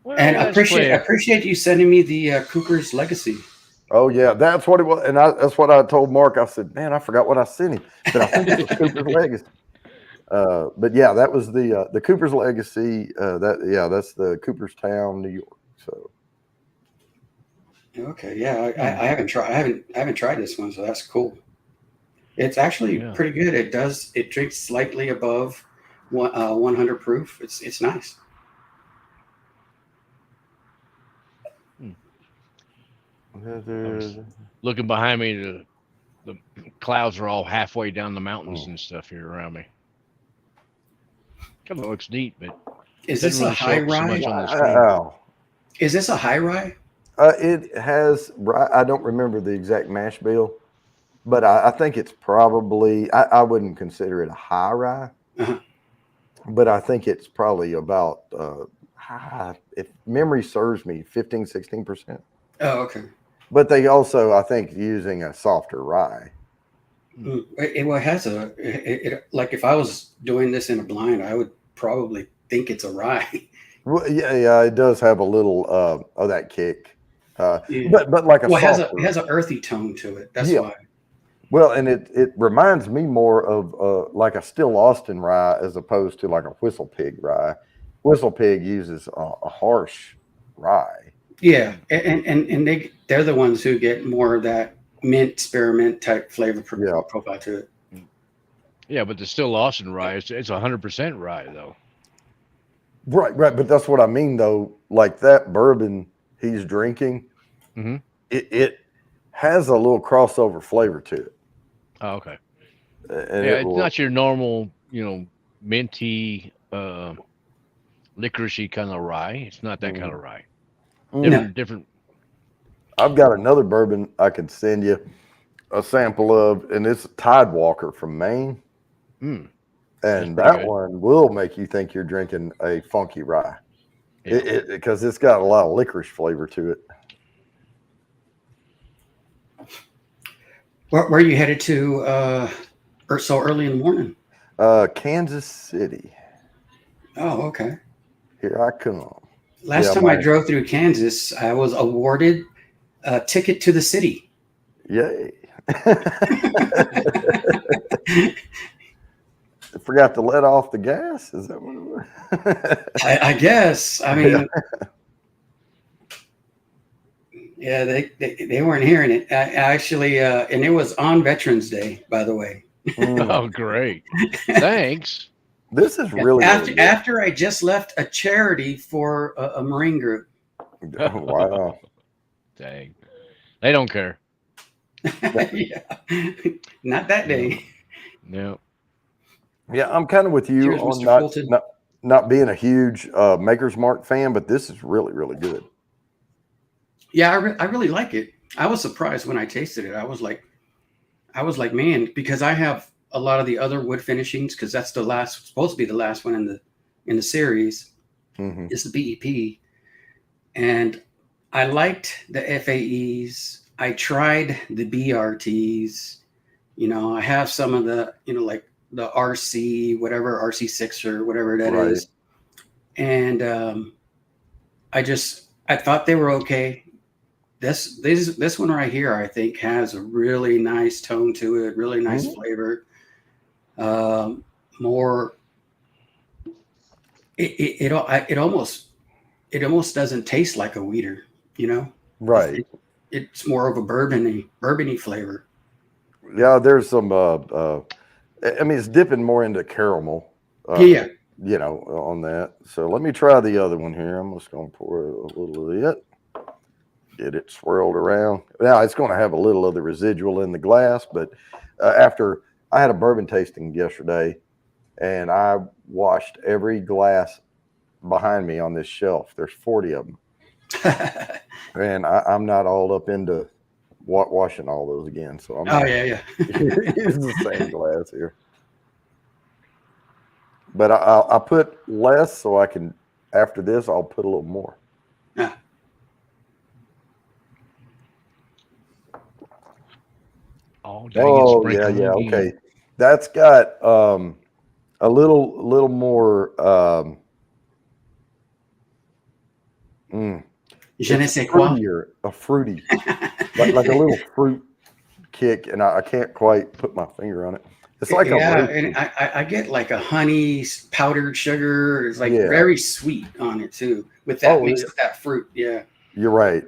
Well, that's plenty. appreciate you sending me the Cooper's Legacy. Oh yeah, that's what it was, and that's what I told Mark. I said, "Man, I forgot what I sent him," but I think it was Cooper's Legacy. But yeah, that was the Cooper's Legacy. That's the Cooperstown, New York. So Okay, yeah, I haven't tried this one, so that's cool. It's actually Yeah. pretty good. It drinks slightly above 100 proof. It's nice. Hmm. I was mm, looking behind me. The clouds are all halfway down the mountains and stuff here around me. Kind of looks neat, but Is doesn't this a really show high up so much rye? on the screen. wow. Is this a high rye? It has. I don't remember the exact mash bill, but I think it's probably. I wouldn't consider it a high rye, Uh-huh. but I think it's probably about. If memory serves me, 15-16%. Oh, okay. But they also, I think, using a softer rye. Well, it has like if I was doing this in a blind, I would probably think it's a rye. Well, yeah, it does have a little of that kick, Yeah. but like a Well, it softer. has an earthy tone to it. That's Yeah. why. Well, and it reminds me more of like a Still Austin rye as opposed to like a Whistle Pig rye, Whistle Pig uses a harsh rye. Yeah, and they're the ones who get more of that mint spearmint type flavor Yeah. profile to it. Yeah, but the Still Austin rye, it's 100% rye though. Right, right. But that's what I mean, though. Like that bourbon he's drinking, Mm-hmm. it has a little crossover flavor to it. Oh, okay. And Yeah, it it's will, not your normal, minty, licoricey kind of rye. It's not that kind of rye. Mm. Different. I've got another bourbon I could send you a sample of, and it's Tidewalker from Maine. Mm, And pretty that good. one will make you think you're drinking a funky rye. Yeah. Because it's got a lot of licorice flavor to it. Where are you headed to or so early in the morning? Kansas City. Oh, okay. Here I come. Last time I drove through Kansas, I was awarded a ticket to the city. Yay. Forgot to let off the gas? Is that what it was? I guess. I mean, yeah, they weren't hearing it. I actually, and it was on Veterans Day, by the way. Oh, great. Thanks. This is really after I just left a charity for a Marine group. Wow. Dang. They don't care. Yeah. Not that day. No. Yeah, I'm kind of with you Cheers, on Mr. Fulton. not being a huge Maker's Mark fan, but this is really, really good. Yeah, I really like it. I was surprised when I tasted it. I was like, man, because I have a lot of the other wood finishings, because that's supposed to be the last one in the series. Mm-hmm. Is the BEP, and I liked the FAEs. I tried the BRTs. I have some of the like the RC whatever RC6 or whatever that is, and I thought they were okay. This one right here, I think, has a really nice tone to it, really nice flavor. More, it almost doesn't taste like a weeder, Right. It's more of a bourbony flavor. Yeah, there's some. I mean, it's dipping more into caramel. Yeah. On that. So let me try the other one here. I'm just going to pour a little of it. Get it swirled around. Now it's going to have a little of the residual in the glass, but after I had a bourbon tasting yesterday, and I washed every glass behind me on this shelf. There's 40 of them, and I'm not all up into washing all those again. So I'm yeah. use the same glass here. But I put less so I can. After this, I'll put a little more. Yeah. Oh, yeah. Okay, that's got a little more. Je ne sais quoi. A fruity, like a little fruit kick, and I can't quite put my finger on it. It's like and I get like a honey powdered sugar. It's like very sweet on it too, with that mixed with that fruit. Yeah, you're right.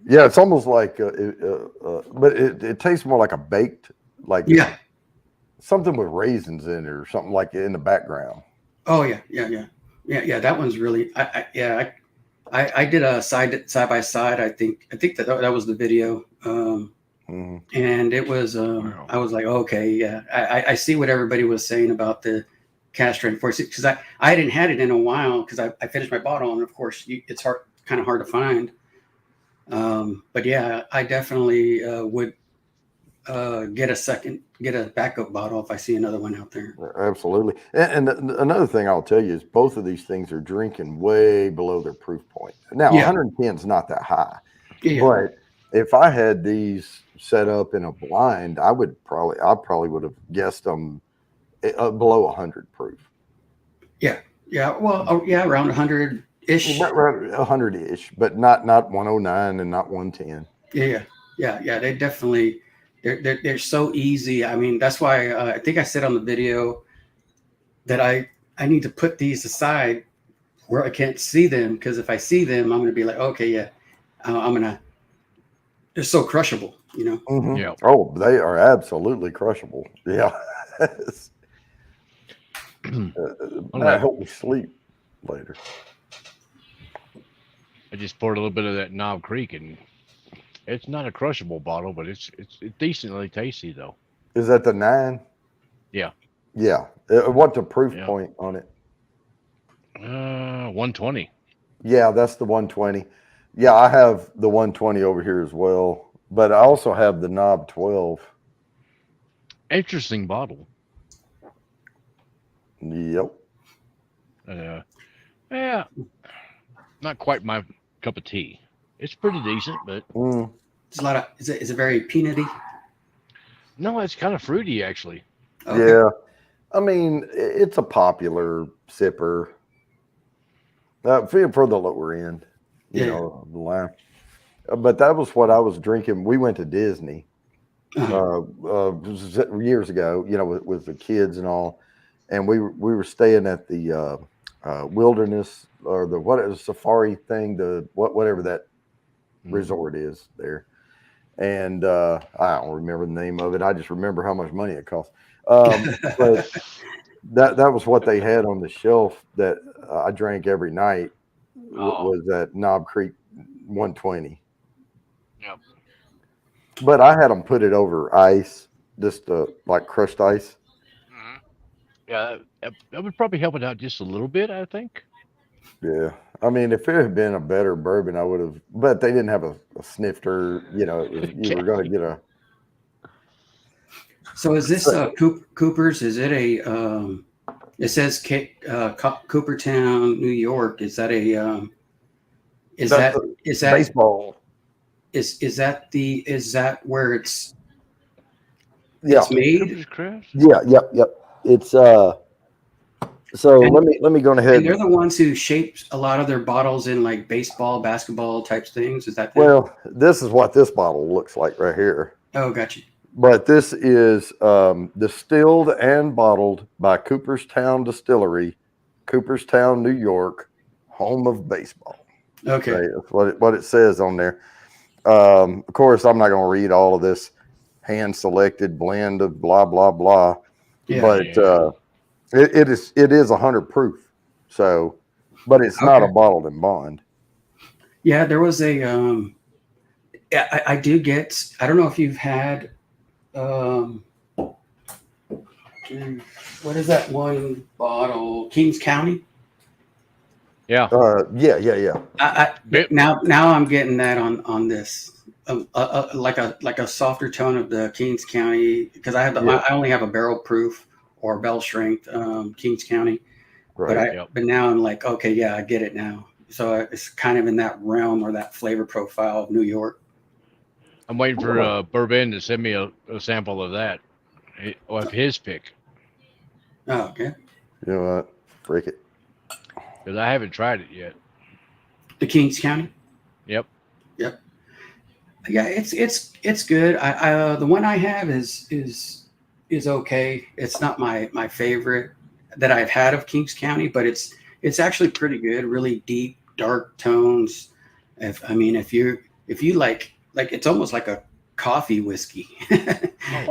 Yeah, it's almost like, but it tastes more like a baked, like something with raisins in it or something like in the background. Oh yeah. That one's really, I did a side by side. I think that was the video, and it was. Wow. I was like, okay, yeah, I see what everybody was saying about the cask strength 46, because I hadn't had it in a while, because I finished my bottle, and of course it's kind of hard to find. But yeah, I definitely would get a backup bottle if I see another one out there. Absolutely. And another thing I'll tell you is both of these things are drinking way below their proof point. Now, 110 is not that high, but if I had these set up in a blind, I probably would have guessed them below 100 proof. Yeah. Well, around 100. Ish. 100-ish, but not 109 and not 110. Yeah. They definitely they're so easy. I mean, that's why I think I said on the video that I need to put these aside where I can't see them, because if I see them, I'm gonna be like, okay, yeah, I'm gonna. They're so crushable, you know. Mm-hmm. Yeah. Oh, they are absolutely crushable. Yeah. Might help me sleep later. I just poured a little bit of that Knob Creek, and it's not a crushable bottle, but it's decently tasty though. Is that the 9? Yeah. Yeah. What's the proof Yeah. point on it? 120. Yeah, that's the 120. Yeah, I have the 120 over here as well, but I also have the Knob 12. Interesting bottle. Yep. Yeah, not quite my cup of tea. It's pretty decent, but There's a lot of. Is it very peanutty? no, it's kind of fruity actually. Okay. Yeah. I mean, it's a popular sipper. For the lower end, you Yeah. know, the line. But that was what I was drinking. We went to Disney years ago, you know, with the kids and all, and we were staying at the wilderness or the what is safari thing, the whatever that resort is there, and I don't remember the name of it. I just remember how much money it cost. But that was what they had on the shelf that I drank every night. Was that Knob Creek 120? Yep. But I had them put it over ice, just like crushed ice. Yeah, that would probably help it out just a little bit, I think. Yeah, I mean, if it had been a better bourbon, I would have. But they didn't have a snifter. You know, you were going to get a. So is this Cooper's? Is it a? It says Coopertown, New York. Is that a? Is that baseball? Is that where it's? Yeah. It's made. Cooper's Craft? Yeah. Yep. It's So let me go ahead. And they're the ones who shaped a lot of their bottles in like baseball, basketball types things. Is that them? Well, this is what this bottle looks like right here. Oh, gotcha. But this is distilled and bottled by Cooperstown Distillery, Cooperstown, New York, home of baseball. Okay. Right? That's what it says on there. Of course, I'm not going to read all of this hand-selected blend of blah, blah, blah. Yeah. But it is 100 proof. So, but it's not a bottled in bond. Yeah, there was a I do get. I don't know if you've had what is that one bottle? Kings County. Yeah. Yeah. Now I'm getting that on this like a softer tone of the Kings County, because I only have a barrel proof or bell strength Kings County, Right. but now I'm like, okay, yeah, I get it now. So it's kind of in that realm or that flavor profile of New York. I'm waiting for Bourbon to send me a sample of that, of his pick. Oh, okay. You know what? Freak it. Because I haven't tried it yet. The Kings County. Yep. Yeah, it's good. I the one I have is okay. It's not my favorite that I've had of Kings County, but it's actually pretty good. Really deep, dark tones. If you like it's almost like a coffee whiskey,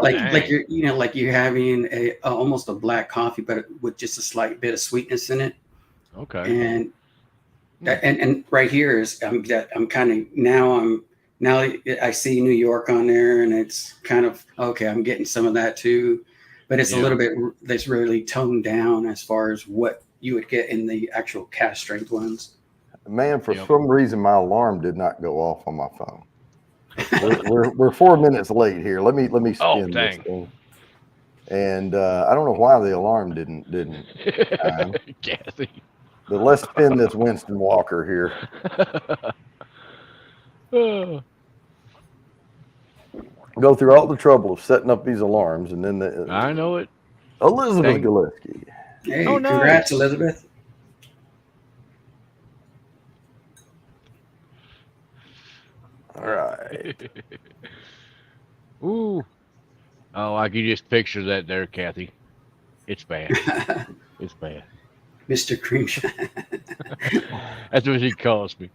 like you're having almost a black coffee, but with just a slight bit of sweetness in it. Okay. And right here is I'm kind of now I see New York on there, and it's kind of okay. I'm getting some of that too, but it's a little bit that's really toned down as far as what you would get in the actual cast strength ones. Man, for some reason, my alarm did not go off on my phone. We're 4 minutes late here. Let me spin this thing. And I don't know why the alarm didn't. Kathy. But let's spin this Winston Walker here. Go through all the trouble of setting up these alarms, and then I know it. Elizabeth Gillespie. Hey, congrats, Elizabeth. All right. Ooh. Oh, I can just picture that there, Kathy. It's bad. It's bad. Mr. Cream Shine. That's what she calls me.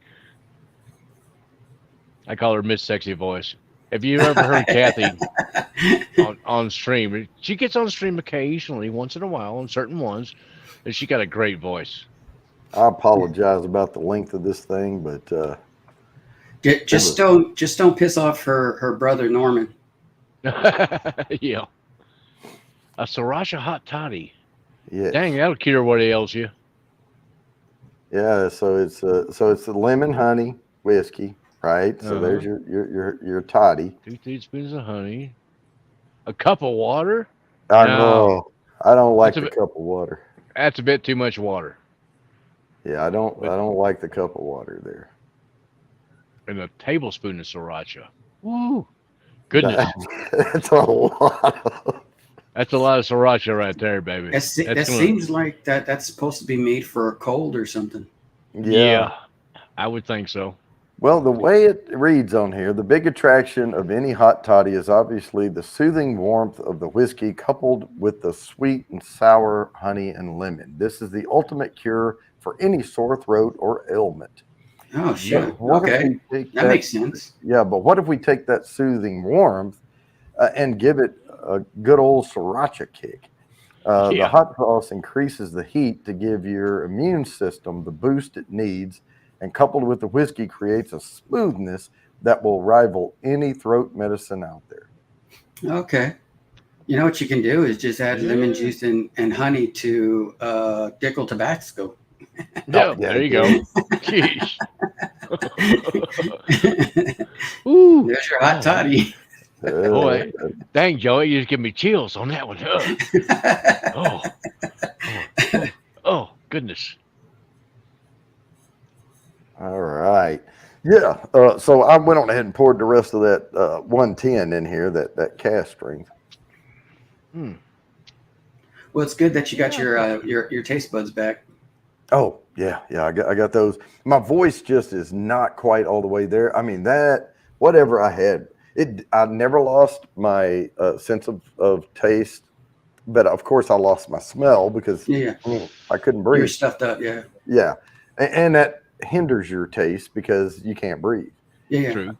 I call her Miss Sexy Voice. Have you ever heard Kathy on stream? She gets on stream occasionally, once in a while, on certain ones, and she got a great voice. I apologize about the length of this thing, but Just don't piss off her brother Norman. Yeah. A Sriracha hot toddy. yeah, Dang, that'll cure what ails you. yeah. So it's the lemon honey whiskey, right? So Uh-huh. there's your toddy. 2 teaspoons of honey. A cup of water? I No. know. I don't like That's the cup of water. That's a bit too much water. Yeah, I don't like the cup of water there. And a tablespoon of Sriracha. Woo. Goodness. That's a lot. That's a lot of Sriracha right there, baby. That seems like that's supposed to be made for a cold or something. Yeah, I would think so. Well, the way it reads on here, the big attraction of any hot toddy is obviously the soothing warmth of the whiskey coupled with the sweet and sour honey and lemon. This is the ultimate cure for any sore throat or ailment. Oh, shit. What if Okay. we take That makes sense. Yeah, but what if we take that soothing warmth and give it a good old sriracha kick? The hot sauce increases the heat to give your immune system the boost it needs, and coupled with the whiskey creates a smoothness that will rival any throat medicine out there. Okay. You know what you can do is just add lemon juice and honey to Dickel Tabasco. Yeah, there you go. Jeez. Ooh. There's your hot toddy. Boy, dang, Joey, you just give me chills on that one. Oh, goodness. All right. Yeah. So I went on ahead and poured the rest of that 110 in here, that cast strength. Well, it's good that you got your taste buds back. Oh, yeah. I got those. My voice just is not quite all the way there. I mean, that whatever I had, I never lost my sense of taste, but of course I lost my smell because I couldn't breathe. You're stuffed up, yeah. Yeah, and that hinders your taste because you can't breathe. Yeah. True.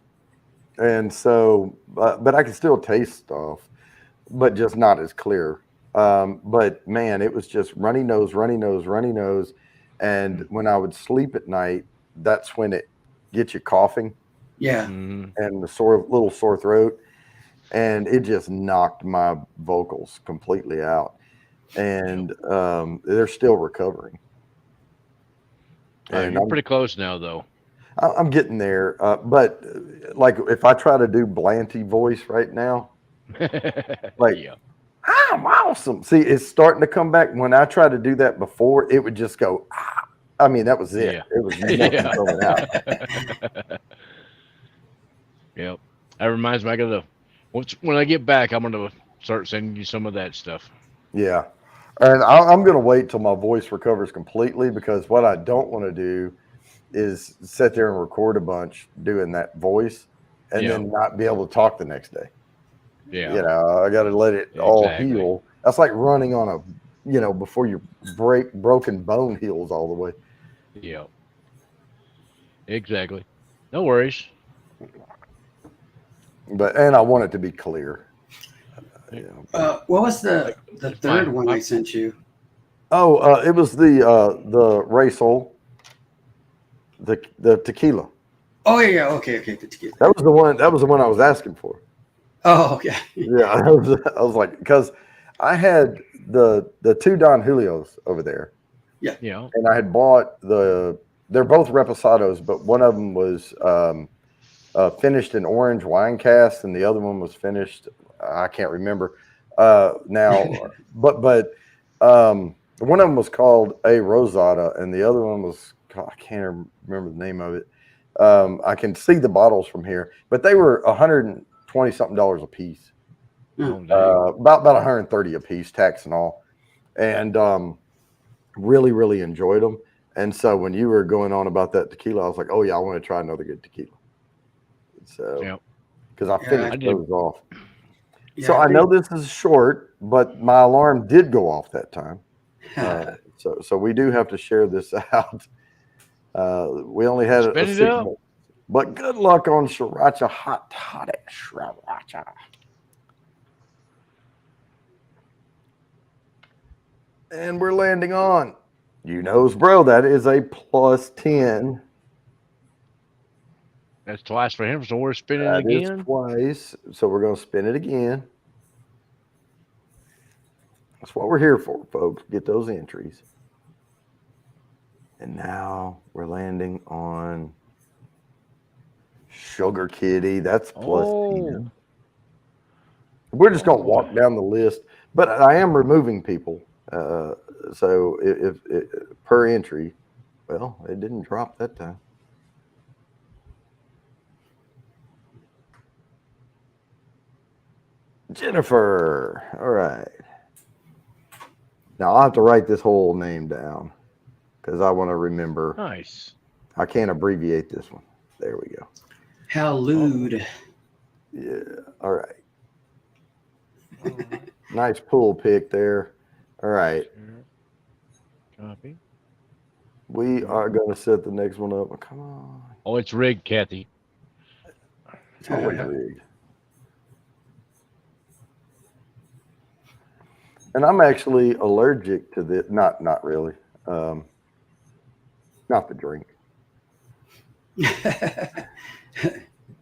And so, but I can still taste stuff, but just not as clear. But man, it was just runny nose. And when I would sleep at night, that's when it gets you coughing. Yeah. And the little sore throat. And it just knocked my vocals completely out. And they're still recovering. And you're pretty close now, though. I'm getting there. But like if I try to do Blanty voice right now, like, I'm awesome. See, it's starting to come back. When I tried to do that before, it would just go, ah. I mean, that was it. Yeah. It was nothing going out. Yep. That reminds me, when I get back, I'm going to start sending you some of that stuff. Yeah. And I'm going to wait till my voice recovers completely, because what I don't want to do is sit there and record a bunch doing that voice and then not be able to talk the next day. Yeah. You know, I got to let it all heal. That's like running on before your broken bone heals all the way. Yeah. Exactly. No worries. And I want it to be clear. What was the third one I sent you? Oh, it was the Racel, the tequila. Oh yeah, okay, the tequila. That was the one I was asking for. Oh, okay. Yeah, I was like, because I had the two Don Julios over there. Yeah. And I had bought they're both reposados, but one of them was finished in orange wine cask, and the other one was finished, I can't remember now, but one of them was called a Rosada, and the other one was, I can't remember the name of it. I can see the bottles from here, but they were $120 something a piece. About 130 a piece, tax and all, and really, really enjoyed them. And so when you were going on about that tequila, I was like, oh yeah, I want to try another good tequila. So because I finished those off. Yeah, so I know this is short, but my alarm did go off that time. So we do have to share this out. We only had Spin a it up. signal, but good luck on Sriracha hot Sriracha. And we're landing on, bro. That is a +10. That's twice for him, so we're spinning That is again. twice. So we're going to spin it again. That's what we're here for, folks. Get those entries. And now we're landing on Sugar Kitty. That's +10. We're just going to walk down the list, but I am removing people. So if per entry, well, it didn't drop that time. Jennifer. All right. Now I'll have to write this whole name down because I want to remember. Nice. I can't abbreviate this one. There we go. How lewd. Yeah. All right. Nice pull pick there. All right. Copy. We are going to set the next one up. Come on. Oh, it's rigged, Kathy. It's always rigged. And I'm actually allergic to this. Not really. Not the drink.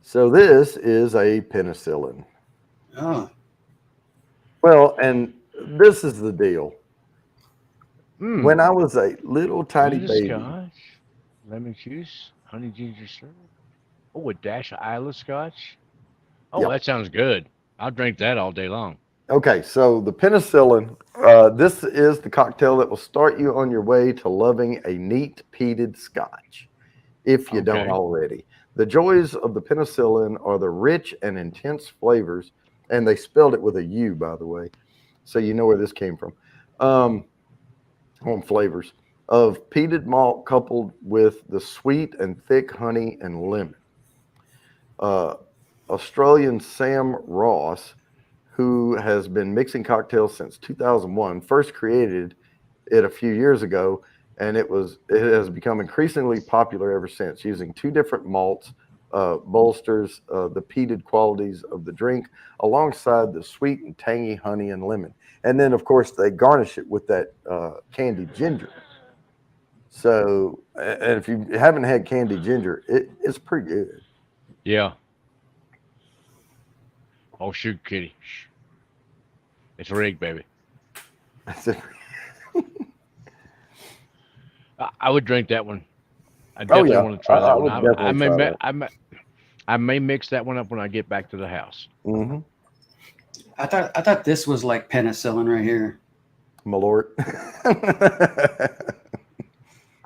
So this is a penicillin. Oh. Well, and this is the deal. When I was a little tiny baby. Scotch, lemon juice, honey ginger syrup. Oh, a dash of Isla Scotch. Oh, that sounds good. I'll drink that all day long. Okay, so the penicillin, this is the cocktail that will start you on your way to loving a neat peated scotch, if you don't already. The joys of the penicillin are the rich and intense flavors, and they spelled it with a U, by the way, so you know where this came from, on flavors, of peated malt coupled with the sweet and thick honey and lemon. Australian Sam Ross, who has been mixing cocktails since 2001, first created it a few years ago, and it has become increasingly popular ever since, using two different malts, bolsters the peated qualities of the drink alongside the sweet and tangy honey and lemon. And then, of course, they garnish it with that candied ginger. So, and if you haven't had candied ginger, it's pretty good. Yeah. Oh, shoot, Kitty. It's rigged, baby. I would drink that one. I definitely want to try that one. I may mix that one up when I get back to the house. Mm-hmm. I thought this was like penicillin right here. My lord.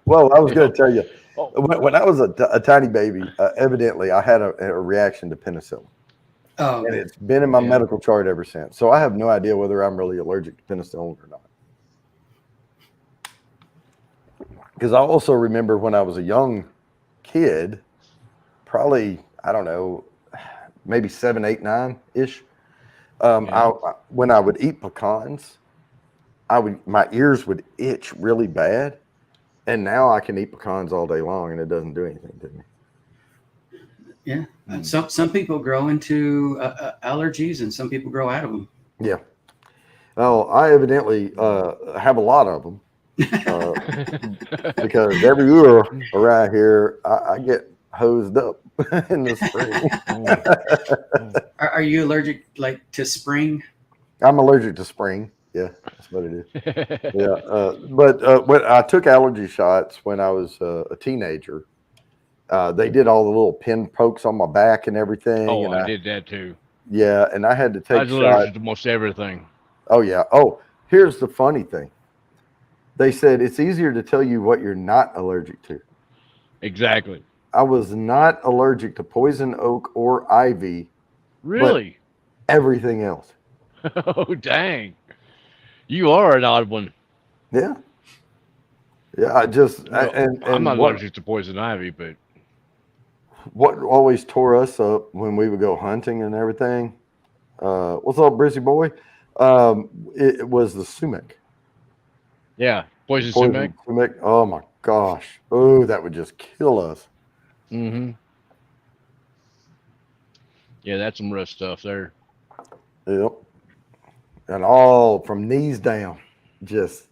Well, I was going to tell you, when I was a tiny baby, evidently I had a reaction to penicillin. Oh, and it's been in my medical chart ever since. So I have no idea whether I'm really allergic to penicillin or not. Because I also remember when I was a young kid, probably, I don't know, maybe 7, 8, 9-ish. When I would eat pecans, my ears would itch really bad. And now I can eat pecans all day long and it doesn't do anything to me. Yeah. Some people grow into allergies and some people grow out of them. Yeah. Well, I evidently have a lot of them because every year around here, I get hosed up in the spring. Are you allergic to spring? I'm allergic to spring. Yeah, that's what it is. Yeah. But when I took allergy shots when I was a teenager, they did all the little pin pokes on my back and everything. Oh, and I did that too. Yeah, and I had to take shots. I was allergic to most everything. Oh, yeah. Oh, here's the funny thing. They said it's easier to tell you what you're not allergic to. Exactly. I was not allergic to poison oak or ivy. Really? But everything else. Oh, dang. You are an odd one. Yeah. Yeah, I'm not allergic to poison ivy, but what always tore us up when we would go hunting and everything, what's up, Brizzy boy? It was the sumac. Yeah, poison sumac. Poison sumac. Oh my gosh. Oh, that would just kill us. Mm-hmm. Yeah, that's some rough stuff there. Yep. And all from knees down. Just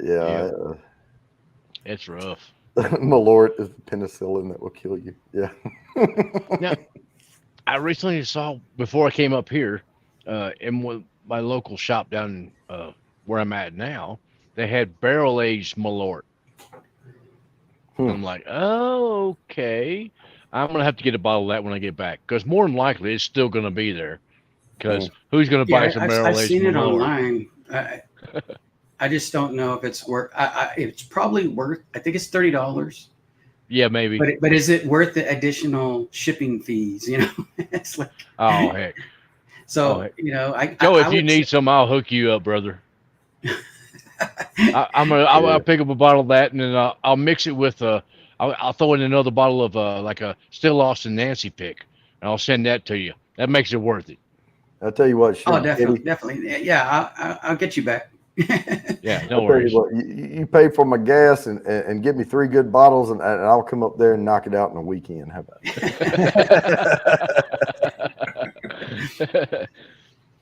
Yeah, yeah. it's rough. Malort is the penicillin that will kill you. Yeah. Now, I recently saw before I came up here, my local shop down where I'm at now, they had barrel aged Malort. Hmm. I'm like, oh, okay. I'm gonna have to get a bottle of that when I get back, because more than likely it's still gonna be there. Hmm. Because who's gonna buy Yeah, some I've barrel aged seen it Malort? online. I just don't know if it's worth. It's probably worth. I think it's $30. Yeah, maybe. But is it worth the additional shipping fees? You know, it's like Oh heck. Oh so. heck. You know, Joe, I if you would say, need some, I'll hook you up, brother. I'll Yeah. pick up a bottle of that, and then I'll mix it with I'll throw in another bottle of like a Still Austin Nancy pick, and I'll send that to you. That makes it worth it. I'll tell you what, oh, Sugar definitely, Kitty. definitely, yeah. I'll get you back. Yeah, no I'll tell you worries. what, you pay for my gas and give me 3 good bottles, and I'll come up there and knock it out in a weekend. How about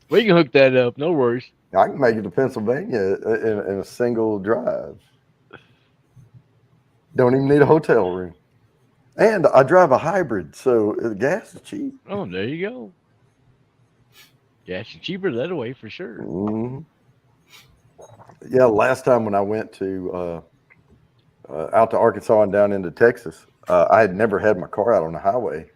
We can hook that up. No worries. I can make it to Pennsylvania in a single drive. Don't even need a hotel room. And I drive a hybrid, so the gas is cheap. Oh, there you go. Gas is cheaper that way for sure. Mhm. Yeah, last time when I went to out to Arkansas and down into Texas, I had never had my car out on the highway,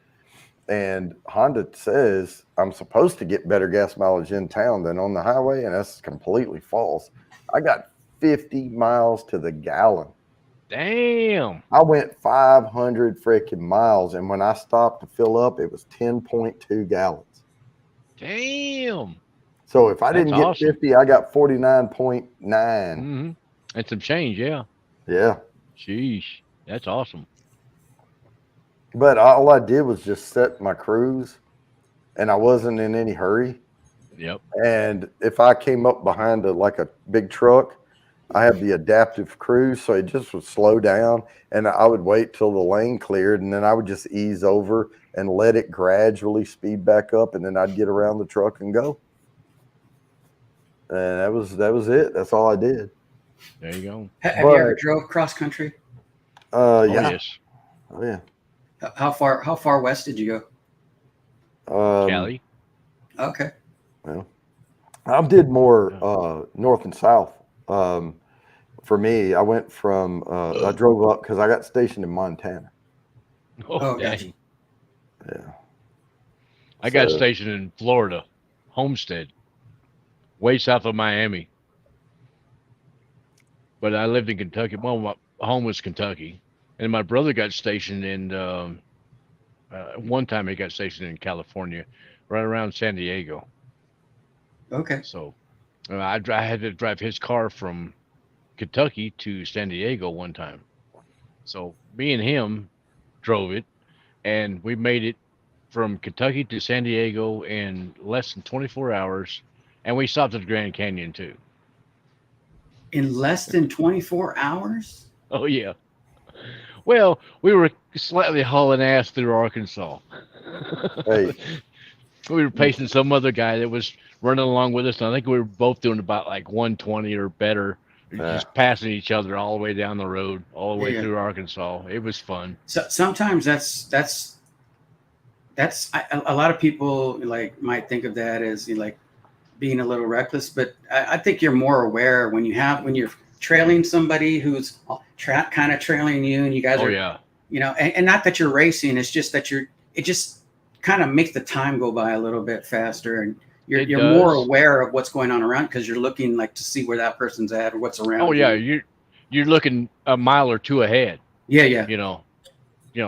and Honda says I'm supposed to get better gas mileage in town than on the highway, and that's completely false. I got 50 miles to the gallon. Damn. I went 500 freaking miles, and when I stopped to fill up, it was 10.2 gallons. Damn. So if I That's didn't get awesome. 50, I got 49.9. Mm-hmm. And some change, yeah. Yeah. Sheesh. That's awesome. But all I did was just set my cruise, and I wasn't in any hurry. Yep. And if I came up behind like a big truck, I have the adaptive cruise, so it just would slow down, and I would wait till the lane cleared, and then I would just ease over and let it gradually speed back up, and then I'd get around the truck and go. And that was it. That's all I did. There you go. Have you ever But drove cross country? Oh, yeah, yes. oh yeah. How far west did you Cali. go? Okay. Well, I did more Yeah. north and south. For me, I went from I drove up because I got stationed in Montana. Oh, Oh, dang. gotcha. Yeah. I got So stationed in Florida, Homestead, way south of Miami. But I lived in Kentucky. Well, my home was Kentucky, and my brother got stationed in. One time he got stationed in California, right around San Diego. Okay. So I had to drive his car from Kentucky to San Diego one time. So me and him drove it, and we made it from Kentucky to San Diego in less than 24 hours, and we stopped at the Grand Canyon too. In less than 24 hours? Oh yeah. Well, we were slightly hauling ass through Arkansas. hey, We were pacing some other guy that was running along with us, and I think we were both doing about like 120 or better, uh, just passing each other all the way down the road, all the Yeah, way yeah. through Arkansas. It was fun. So sometimes a lot of people like might think of that as like being a little reckless, but I think you're more aware when you're trailing somebody who's kind of trailing you, and you guys Oh are, yeah, and not that you're racing. It's just that it just kind of makes the time go by a little bit faster, and it you're more does. aware of what's going on around because you're looking like to see where that person's at or what's Oh around yeah, you. you're looking a mile or two ahead. Yeah, yeah, You know,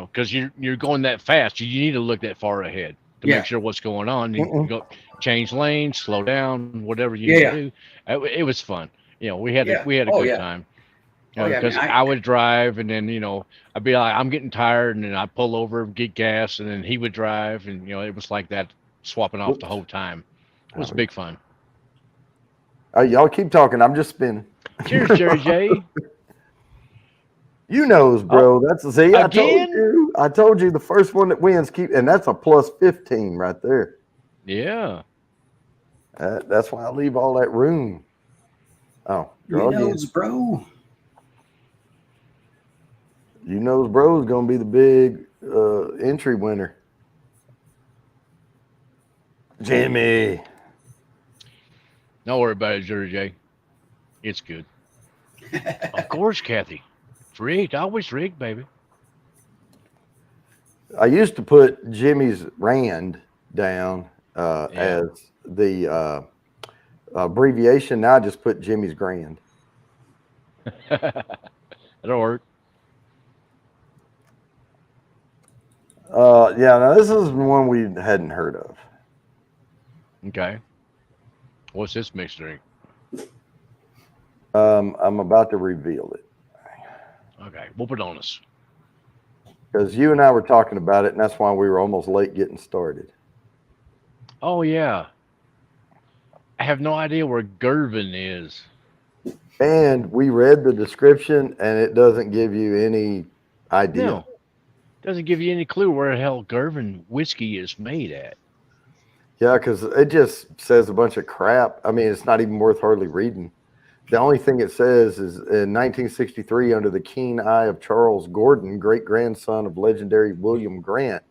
because you're going that fast. You need to look that far ahead to make yeah, sure what's going on. You mm-mm. go change lanes, slow down, whatever you yeah, need to yeah, do. It was fun. yeah. We had a Oh good yeah, time. oh yeah. I mean, Because I would drive, and then I'd be like, I'm getting tired, and then I'd pull over, get gas, and then he would drive, and it was like that, swapping off the Whoops. whole time. It was Howdy. big fun. Y'all keep talking. I'm just spinning. Cheers, Jerry J. You knows, bro. That's see. Again? I told you the first one that wins and that's a plus 15 right there. Yeah. That's why I leave all that room. Oh, draw again. Bro. You knows, bro is gonna be the big entry winner. Jimmy. Don't worry about it, Jerry J. It's good. Of course, Kathy. It's rigged. Always rigged, baby. I used to put Jimmy's Rand down as the abbreviation. Now I just put Jimmy's Grand. That'll work. Yeah, now this is one we hadn't heard of. Okay. What's this mixed drink? I'm about to reveal it Okay. Whoop it on us. because you and I were talking about it, and that's why we were almost late getting started. Oh, yeah. I have no idea where Gervin is. And we read the description, and it doesn't give you any idea. No. Doesn't give you any clue where the hell Gervin whiskey is made at. Yeah, because it just says a bunch of crap. I mean, it's not even worth hardly reading. The only thing it says is in 1963, under the keen eye of Charles Gordon, great-grandson of legendary William Grant.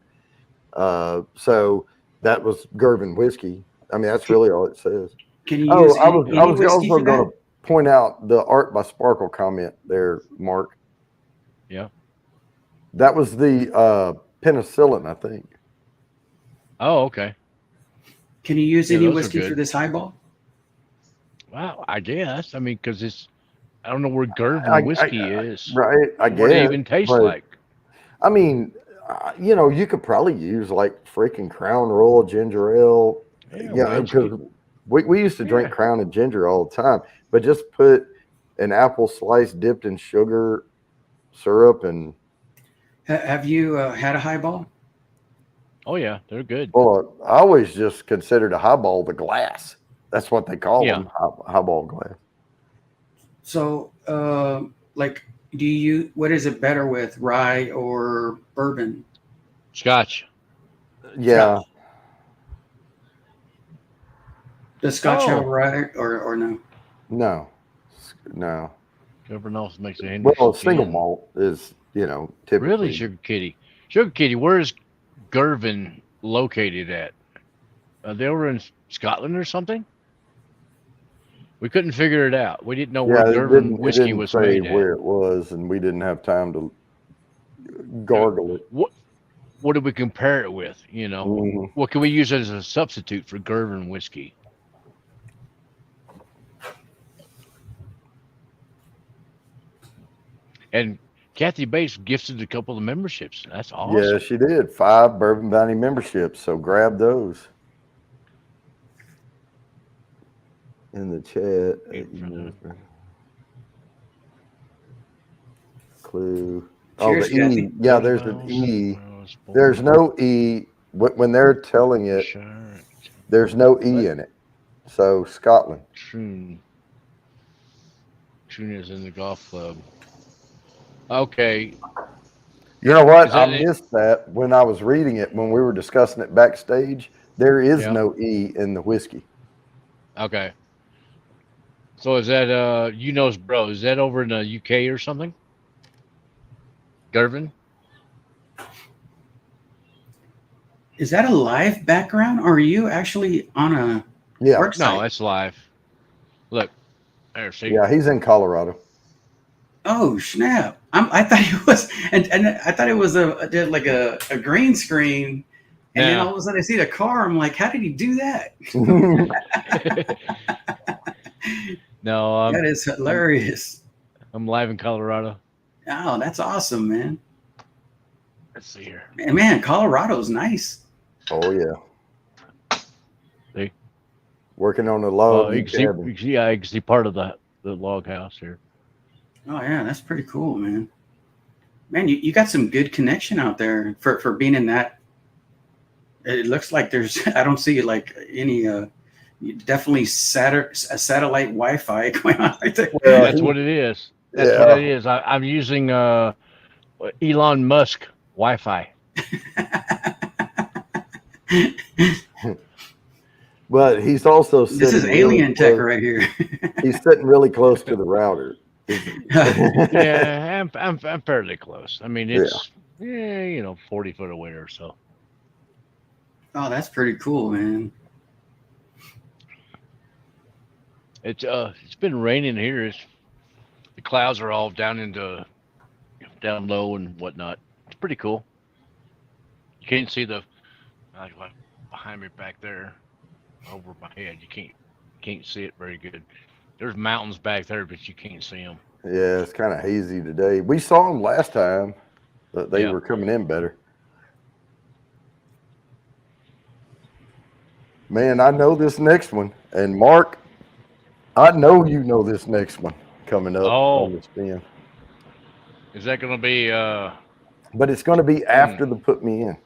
So that was Gervin whiskey. I mean, that's really all it says. Can you use I was whiskey also for going that? to point out the Art by Sparkle comment there, Mark. Yeah. That was the penicillin, I think. Oh, okay. Can you use Yeah, any those are whiskey good. for this highball? Wow, I guess. I mean, because I don't know where Gervin whiskey is. Right, I guess. What it even tastes like. I mean, you could probably use like freaking Crown Royal ginger ale. Yeah, Because we used to drink Crown and ginger all the time, but just put an apple slice dipped in sugar syrup and. Have you had a highball? Oh, yeah, they're good. Well, I always just considered a highball the glass. That's what they call them, highball glass. So, what is it better with, rye or bourbon? Scotch. Yeah. Scotch. Does Scotch have rye or no? No. Everyone else makes a Henderson. Well, single malt is, typically. Really, Sugar Kitty? Sugar Kitty, where is Gervin located at? They were in Scotland or something? We couldn't figure it out. We didn't know where Gervin whiskey was made where at. it was, and we didn't have time to gargle it. What did we compare it with? What can we use as a substitute for Gervin whiskey? And Kathy Bates gifted a couple of memberships. That's awesome. Yeah, she did. 5 Bourbon Bounty memberships. So grab those in the chat. Clue. Cheers, the E. Kathy. Yeah, there's an E. There's no E when they're telling it. There's no E in it. So Scotland. Troon is in the golf club. Okay. You know what? I missed that when I was reading it when we were discussing it backstage. There is no E in the whiskey. Okay. So is that bro? Is that over in the UK or something? Gervin? Is that a live background, or are you actually on a website? No, that's live. Look, there. See. Yeah, he's in Colorado. Oh snap! I thought it was, and I thought it was a green screen, and then all of a sudden I see the car. I'm like, how did he do that? No, that is hilarious. I'm live in Colorado. Oh, that's awesome, man. Let's see here. Man, Colorado's nice. Oh yeah. See, working on the log. You can see part of the log house here. Oh yeah, that's pretty cool, man. Man, you got some good connection out there for being in that. It looks like I don't see like any definitely satellite Wi-Fi going on right there. Well, That's what it is. That's what it is. I'm using Elon Musk Wi-Fi. But he's also This is sitting really alien tech close. right here. He's sitting really close to the router. Yeah, I'm fairly close. I mean, it's 40 foot away or so. Oh, that's pretty cool, man. It's been raining here. The clouds are all down low and whatnot. It's pretty cool. You can't see like behind me back there over my head. You can't see it very good. There's mountains back there, but you can't see them. Yeah, it's kind of hazy today. We saw them last time, but they Yeah. were coming in better. Man, I know this next one. And Mark, I know you know this next one coming up on the spin. Is that going to be? But it's going to be after the put me in.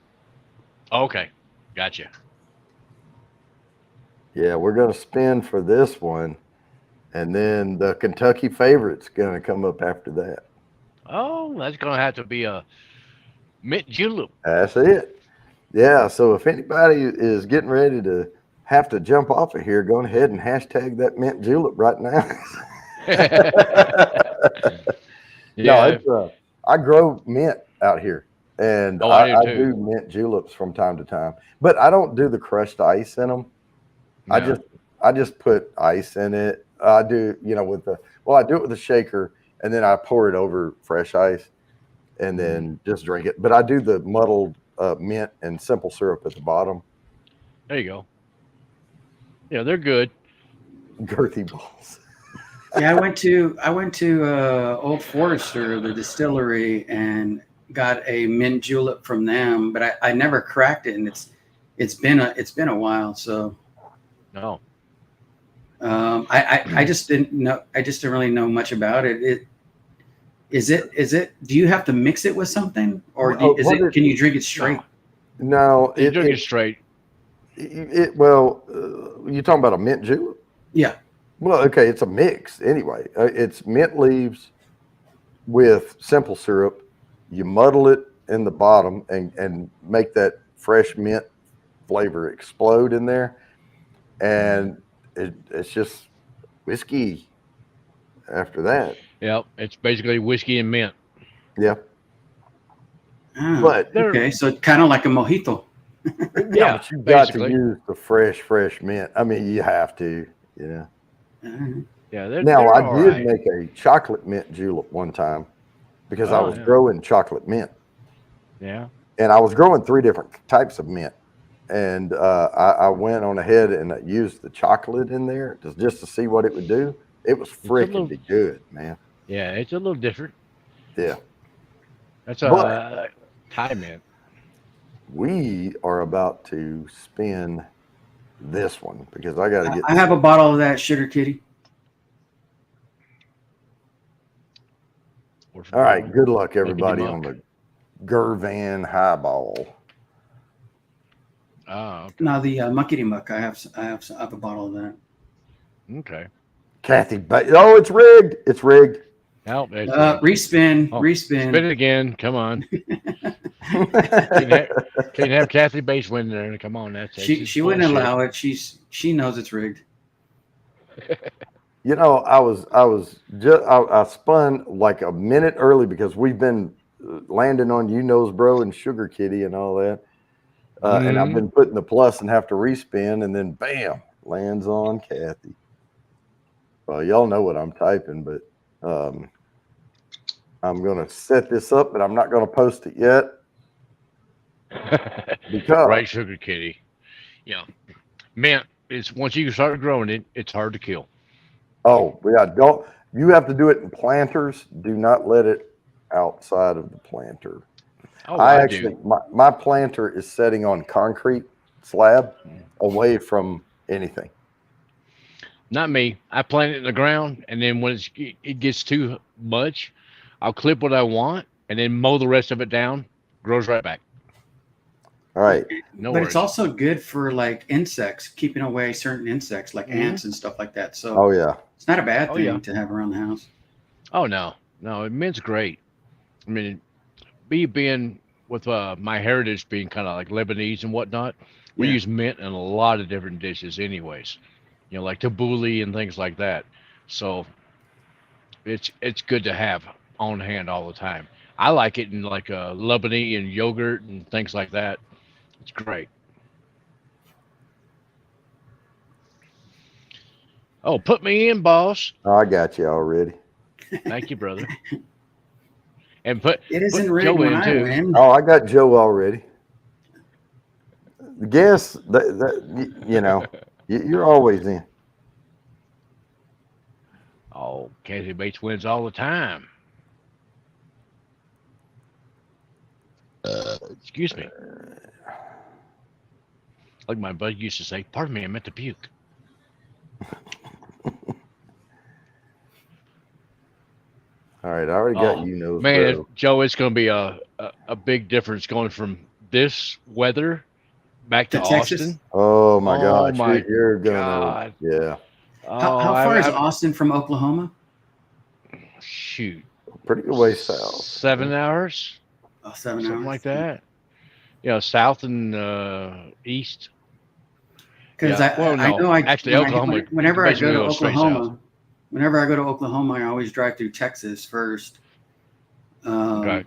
Okay, gotcha. Yeah, we're going to spin for this one. And then the Kentucky favorite's going to come up after that. Oh, that's going to have to be a mint julep. That's it. Yeah, so if anybody is getting ready to have to jump off of here, go ahead and hashtag that mint julep right now. Yeah. No, I grow mint out here, and I do mint juleps from time to time. But I don't do the crushed ice in them. No. I just put ice in it. I do, I do it with a shaker, and then I pour it over fresh ice, and then just drink it. But I do the muddled mint and simple syrup at the bottom. There you go. Yeah, they're good. Girthy balls. Yeah, I went to Old Forester, the distillery, and got a mint julep from them, but I never cracked it, and it's been a while. So no, I just didn't know. I just didn't really know much about it. Is it? Do you have to mix it with something, or can you drink it straight? No, you drink it straight. You're talking about a mint julep? Yeah. Well, okay, it's a mix anyway. It's mint leaves with simple syrup. You muddle it in the bottom and make that fresh mint flavor explode in there. And it's just whiskey after that. Yep, it's basically whiskey and mint. Yeah. Oh, but okay, so it's kind of like a mojito. Yeah, but you got to use the fresh mint. I mean, you have to, Yeah. Now, I did make a chocolate mint julep one time because I was growing chocolate mint. Yeah. And I was growing 3 different types of mint. And I went on ahead and used the chocolate in there just to see what it would do. It was freaking good, man. Yeah, it's a little different. Yeah. That's a Thai mint. We are about to spin this one because I got to get. I have a bottle of that Sugar Kitty. All right, good luck, everybody, on the Gervan highball. Oh, okay. No, the Muckety Muck. I have a bottle of that. Okay. Kathy, it's rigged. It's rigged. Help! Respin. Spin it again. Come on. Can't have Kathy Bates win there. Come on, that's she wouldn't allow it. She knows it's rigged. I spun like a minute early because we've been landing on Bro and Sugar Kitty and all that. And I've been putting the plus and have to respin, and then bam, lands on Kathy. Well, y'all know what I'm typing, but I'm going to set this up, but I'm not going to post it yet. Because right, Sugar Kitty. Yeah. Mint is once you start growing it, it's hard to kill. Oh, yeah. You have to do it in planters. Do not let it outside of the planter. Oh, my planter is setting on concrete slab away from anything. Not me. I plant it in the ground, and then when it gets too much, I'll clip what I want and then mow the rest of it down. Grows right back. All right. No but worries. it's also good for like insects, keeping away certain insects like ants and stuff like that. So Oh yeah. it's not a bad Oh, thing yeah. to have around the house. Oh no, mint's great. I mean, me being with my heritage being kind of like Lebanese and whatnot, we Yeah. use mint in a lot of different dishes, anyways. Like tabbouleh and things like that. So it's good to have on hand all the time. I like it in like Lebanese and yogurt and things like that. It's great. Oh, put me in, boss. Oh, I got you already. Thank you, brother. And put It isn't put rigged Joe when in I too. win. Oh, I got Joe already. Guess you're always in. Oh, Casey Bates wins all the time. Excuse me. Like my buddy used to say, pardon me, I meant to puke. All right, I already got Oh, you nose man, bro. Joe, it's going to be a big difference going from this weather back To to Texas. Austin. Oh my Oh gosh, my you're gonna God. yeah, Oh, How far is I Austin from Oklahoma? shoot, pretty good way south. 7 hours, Oh, 7 hours. something like that. South and east. Because Yeah. Well, I no, know actually, Oklahoma. You can whenever I go basically to go straight south. Oklahoma, I always drive through Texas first. Okay.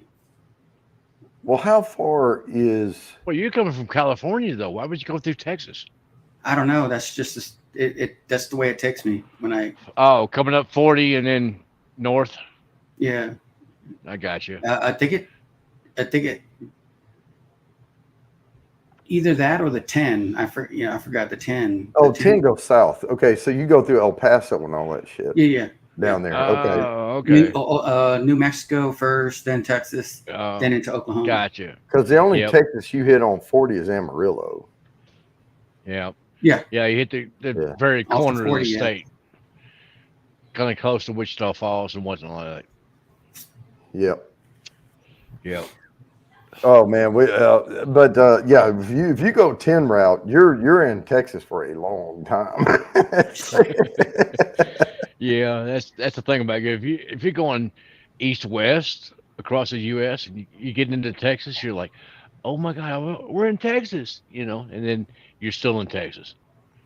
Well, how far is? Well, you're coming from California, though. Why would you go through Texas? I don't know. That's just that's the way it takes me when I. Oh, coming up 40 and then north. Yeah, I got you. I think it. Either that or the 10. I forgot the 10. Oh, The 10 goes south. Okay, so you go through El Paso and all that shit Yeah. down there. Okay, Oh, okay. New Mexico first, then Texas, then into Oklahoma. Gotcha. because the only Yep. Texas you hit on 40 is Amarillo. Yeah. Yeah. Yeah, you hit the Yeah. very Off the corner 40, of the yeah. state. Kind of close to Wichita Falls and whatnot like that. Yep. Yep. Oh man, yeah, if you go 10 route, you're in Texas for a long time. Yeah, that's the thing about it. If you're going east west across the U.S. and you get into Texas, you're like, oh my God, we're in Texas, and then you're still in Texas,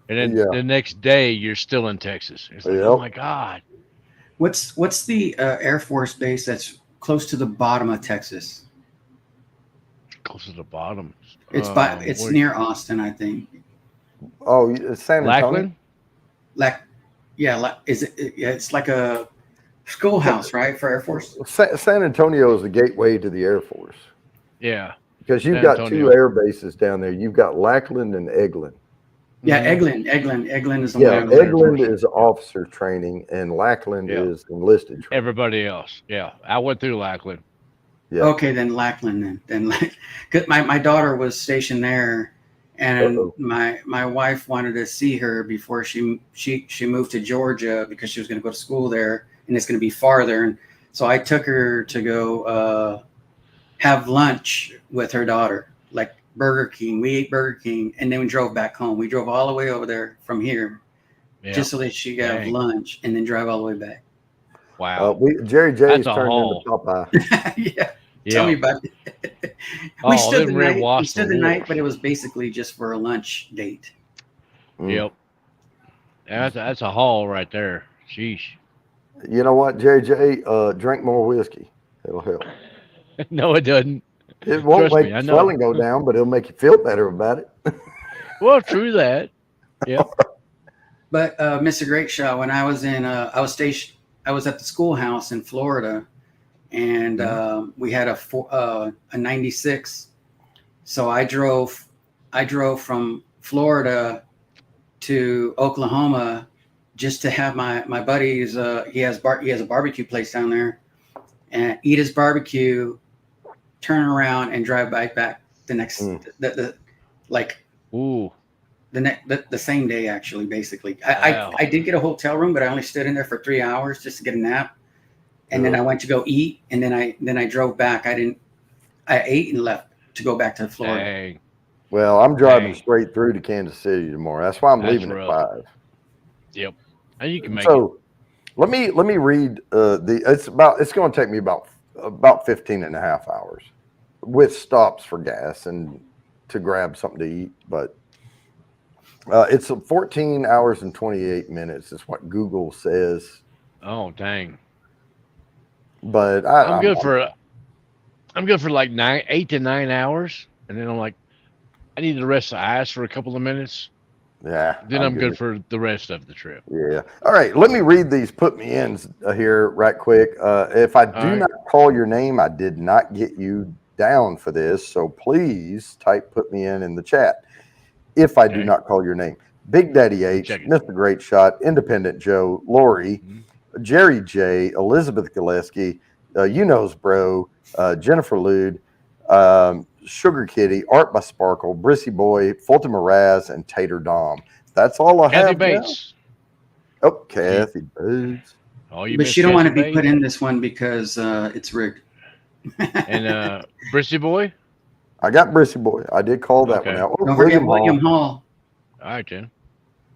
and then Yeah. the next day you're still in Texas. It's like, Yep. oh my God, What's the Air Force base that's close to the bottom of Texas? close to the bottom. It's near Austin, I think. Oh, it's San Antonio. Lackland. Is it? Yeah, it's like a schoolhouse, right, for Air Force? San Antonio is the gateway to the Air Force Yeah. because you've San got Antonio. two air bases down there. You've got Lackland and Eglin. Yeah, Mhm. Eglin is the Yeah, one. Eglin is officer training, and Lackland Yeah. is enlisted training. Everybody else. Yeah, I went through Lackland. Yeah. Okay, then Lackland. Then cause my daughter was stationed there, and Uh-oh. my wife wanted to see her before she moved to Georgia because she was going to go to school there, and it's going to be farther. And so I took her to go have lunch with her daughter, like Burger King. We ate Burger King, and then we drove back home. We drove all the way over there from here, just so that she could have Dang. lunch, and then drive all the way back. Wow. Jerry J's That's a turned haul. into Popeye. Yeah. Tell me about it. We Oh, stood them the red night. wasps are wolves. But it was basically just for a lunch date. Yep. That's a haul right there. Sheesh. You know what, Jerry J? Drink more whiskey. It'll help. No, it doesn't. It won't Trust make me, I the know. swelling go down, but it'll make you feel better about it. Well, true that. Yep. But Mr. Greatshaw, when I was I was stationed. I was at the schoolhouse in Florida, and we had a 96. So I drove from Florida to Oklahoma just to have my buddies. He has a barbecue place down there, and eat his barbecue, turn around and drive back the next Ooh. the same day, actually. Basically, Wow. I did get a hotel room, but I only stood in there for 3 hours just to get a nap, and then I went to go eat, and then I drove back. I ate and left to go back to Florida. Dang. Well, I'm driving Dang. straight through to Kansas City tomorrow. That's why I'm That's leaving at rough. 5. Yep. And you can make it. So let me read it's going to take me about 15 and a half hours with stops for gas and to grab something to eat. But it's 14 hours and 28 minutes is what Google says. Oh dang. But I'm good for like 8 to 9 hours, and then I'm like, I need to rest the eyes for a couple of minutes. Yeah. Then I'm good for the rest of the trip. Yeah. All right. Let me read these put me ins here right quick. If I do not call your name, I did not get you down for this. So please type put me in the chat. If I do not call your name, Big Daddy H, Mr. Great Shot, Independent Joe, Lori, Jerry J, Elizabeth Gillespie, Bro, Jennifer Lude, Sugar Kitty, Art by Sparkle, Brissy Boy, Fulton Moraz, and Tater Dom. That's all I have. Kathy Bates. Now. Oh, Kathy Bates. Oh, you but missed she don't Kathy want to be Bates? put in this one because it's rigged. And Brissy Boy? I got Brissy Boy. I did call that one out. Oh, don't forget William Hall. All right, Jen.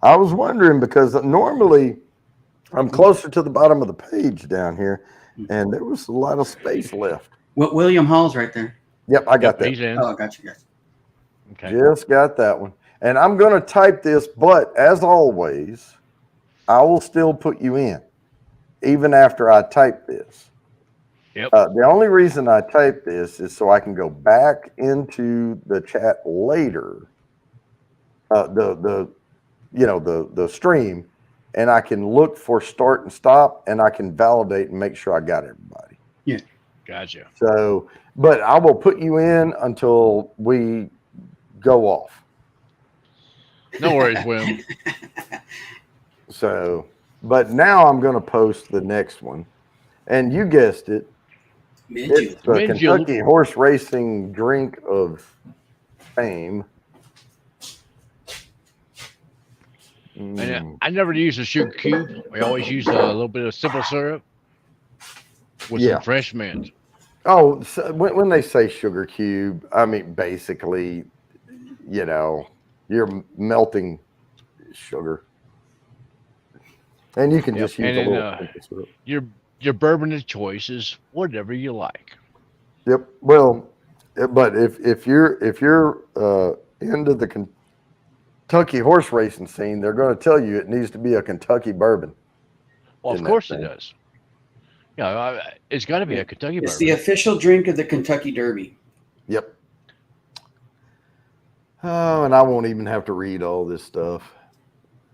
I was wondering because normally I'm closer to the bottom of the page down here, and there was a lot of space left. What William Hall's right there? Yep, I got that. He's in. Oh, gotcha, guys. Okay. Just got that one. And I'm going to type this, but as always, I will still put you in, even after I type this. Yep. The only reason I type this is so I can go back into the chat later, the stream, and I can look for start and stop, and I can validate and make sure I got everybody. Yeah. Gotcha. So, but I will put you in until we go off. No worries, William. So, but now I'm going to post the next one. And you guessed it. It's the Kentucky horse racing drink of fame. And I never use a sugar cube. We always use a little bit of simple syrup with some fresh mint. Oh, so when they say sugar cube, I mean, basically, you're melting sugar. And you can just use a little simple syrup. Your bourbon of choice is whatever you like. Yep. Well, but if you're into the Kentucky horse racing scene, they're going to tell you it needs to be a Kentucky bourbon. Well, of course it does. Yeah, it's got to be a Kentucky bourbon. It's the official drink of the Kentucky Derby. Yep. Oh, and I won't even have to read all this stuff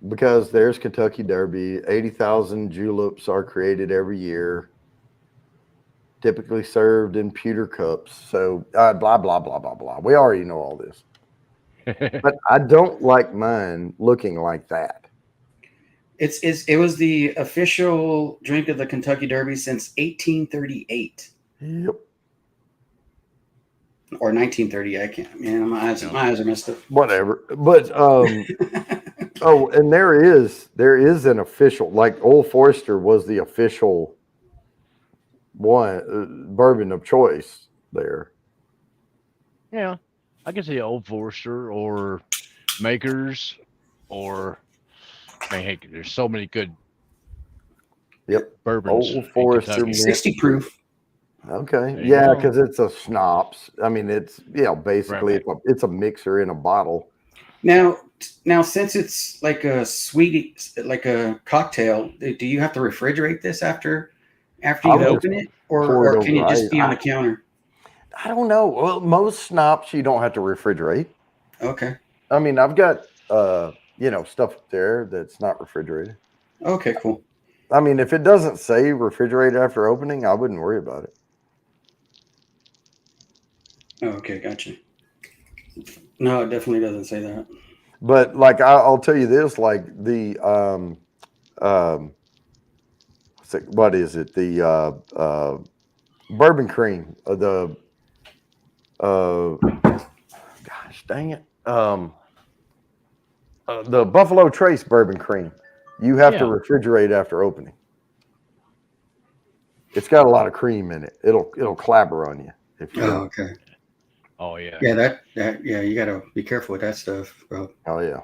because there's Kentucky Derby. 80,000 juleps are created every year, typically served in pewter cups. So blah, blah, blah, blah, blah. We already know all this. But I don't like mine looking like that. It was the official drink of the Kentucky Derby since 1838. Yep. Or 1930. I can't. Man, my eyes are messed up. Whatever. But oh, and there is an official, like Old Forester was the official one bourbon of choice there. Yeah, I can say Old Forester or Makers or hey, there's so many good bourbons. Old Forester, 60 proof. Okay, yeah, because it's a schnapps. I mean, it's basically it's a mixer in a bottle. Now, since it's like a like a cocktail, do you have to refrigerate this after you open it, or can it just be on the counter? I don't know. Well, most schnapps you don't have to refrigerate. Okay. I mean, I've got stuff there that's not refrigerated. Okay, cool. I mean, if it doesn't say refrigerate after opening, I wouldn't worry about it. Okay, gotcha. No, it definitely doesn't say that. But like I'll tell you this, like the what is it? The bourbon cream, gosh dang it, the Buffalo Trace bourbon cream. You have to refrigerate after opening. It's got a lot of cream in it. It'll clabber on you if you. Okay. Oh yeah. Yeah, yeah, you gotta be careful with that stuff, bro. Oh yeah.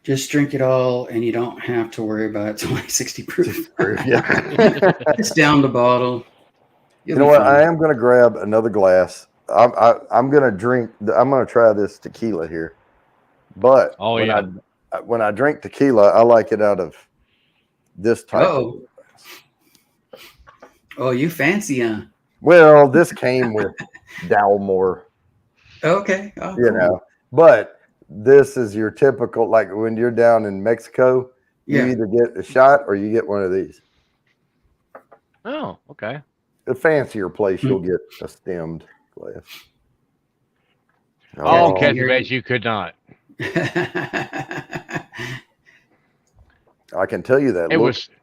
Just drink it all, and you don't have to worry about 2060 proof. Yeah. Just down the bottle. You know what? I am going to grab another glass. I'm going to drink. I'm going to try this tequila here. But Oh yeah. when I drink tequila, I like it out of this type. Oh, you fancy, huh? Well, this came with Dalmore. Okay. Oh, You cool. know, but this is your typical, like when you're down in Mexico, you Yeah. either get a shot or you get one of these. Oh, okay. A fancier place, you'll get a stemmed glass. Oh, can Kathy, hear bet you. you could not. I can tell you that It looks was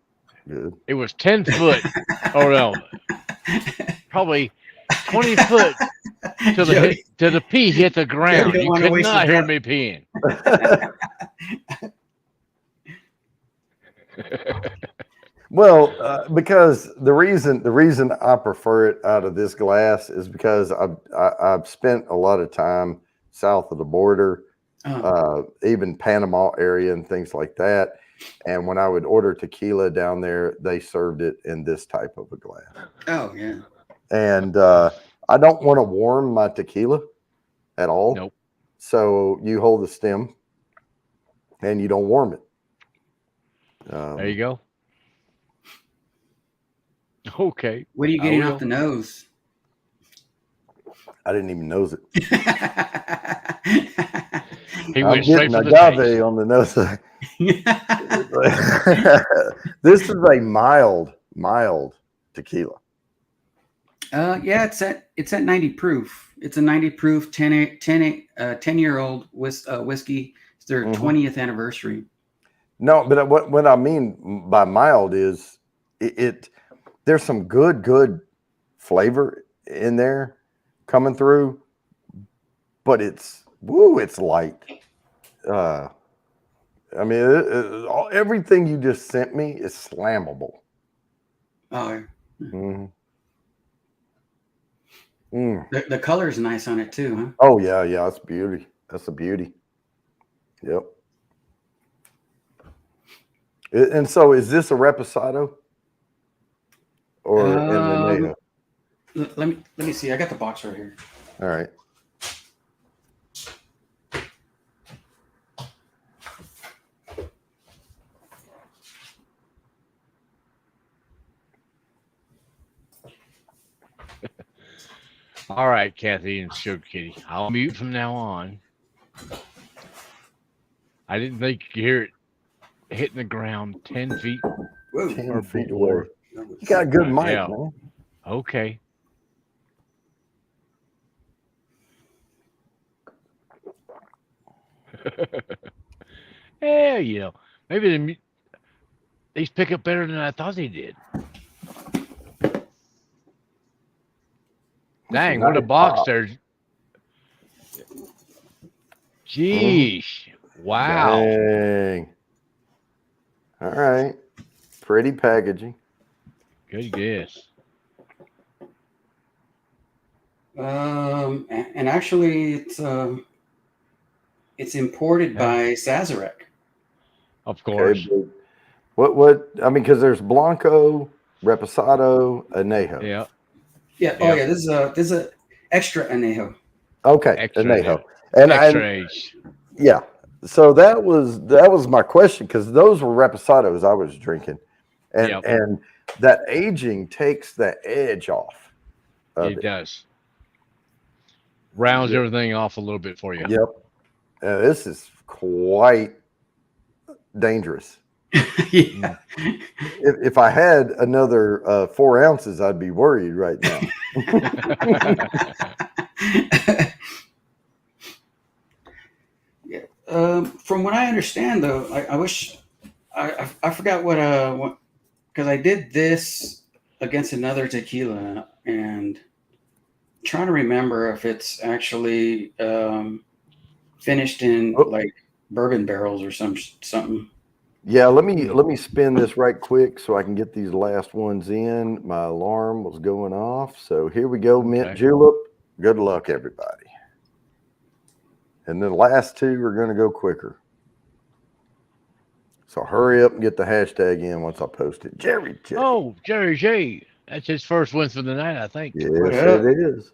good. it was 10 foot. Oh no, probably 20 foot till the pee hit the ground. don't You wanna could waste not a hear drop. me peeing. Well, because the reason I prefer it out of this glass is because I've spent a lot of time south of the border, even Panama area and things like that. And when I would order tequila down there, they served it in this type of a glass. Oh yeah. And I don't want to warm my tequila at all. Nope. So you hold the stem and you don't warm it. There you go. Okay. What are you getting off the nose? I didn't even nose it. He I'm went straight getting for the agave taste. on the nose. This is a mild tequila. Yeah, it's at 90 proof. It's a 90 proof 10-year-old whiskey. It's their 20th anniversary. No, but what I mean by mild is there's some good flavor in there coming through, but it's light. I mean, everything you just sent me is slammable. Oh, Mm. the color is nice on it too, huh? Oh yeah, that's beauty. That's a beauty. Yep. And so, is this a reposado or an añejo? Let me see. I got the box right here. All right. All right, Kathy and Sugar Kitty. I'll mute from now on. I didn't think you could hear it hitting the ground 10 feet. Whoa. 10 feet away. You got a good mic, Yeah. man. Okay. Yeah, you know, maybe these pick up better than I thought they did. Dang, what a box there. Jeez. Wow. Dang. All right. Pretty packaging. Good guess. And actually it's imported by Sazerac. Of course. Okay, what I mean, because there's Blanco, Reposado, Añejo. Yeah. Yeah. Oh yeah. This is a extra añejo. Okay, Extra Añejo. Extra age. Yeah. So that was my question, because those were Reposados I was drinking, and that aging takes the edge off. It does. Rounds everything off a little bit for you. Yep. This is quite dangerous. Yeah. If I had another 4 ounces, I'd be worried right now. Yeah. From what I understand, though, I wish I forgot what because I did this against another tequila and trying to remember if it's actually finished in like bourbon barrels or something. Yeah, let me spin this right quick so I can get these last ones in. My alarm was going off, so here we go. Mint julep. Good luck, everybody. And then the last two are going to go quicker. So hurry up and get the hashtag in once I post it. Jerry J. Oh, Jerry J. That's his first win for the night, I think. Yes, What up? it is.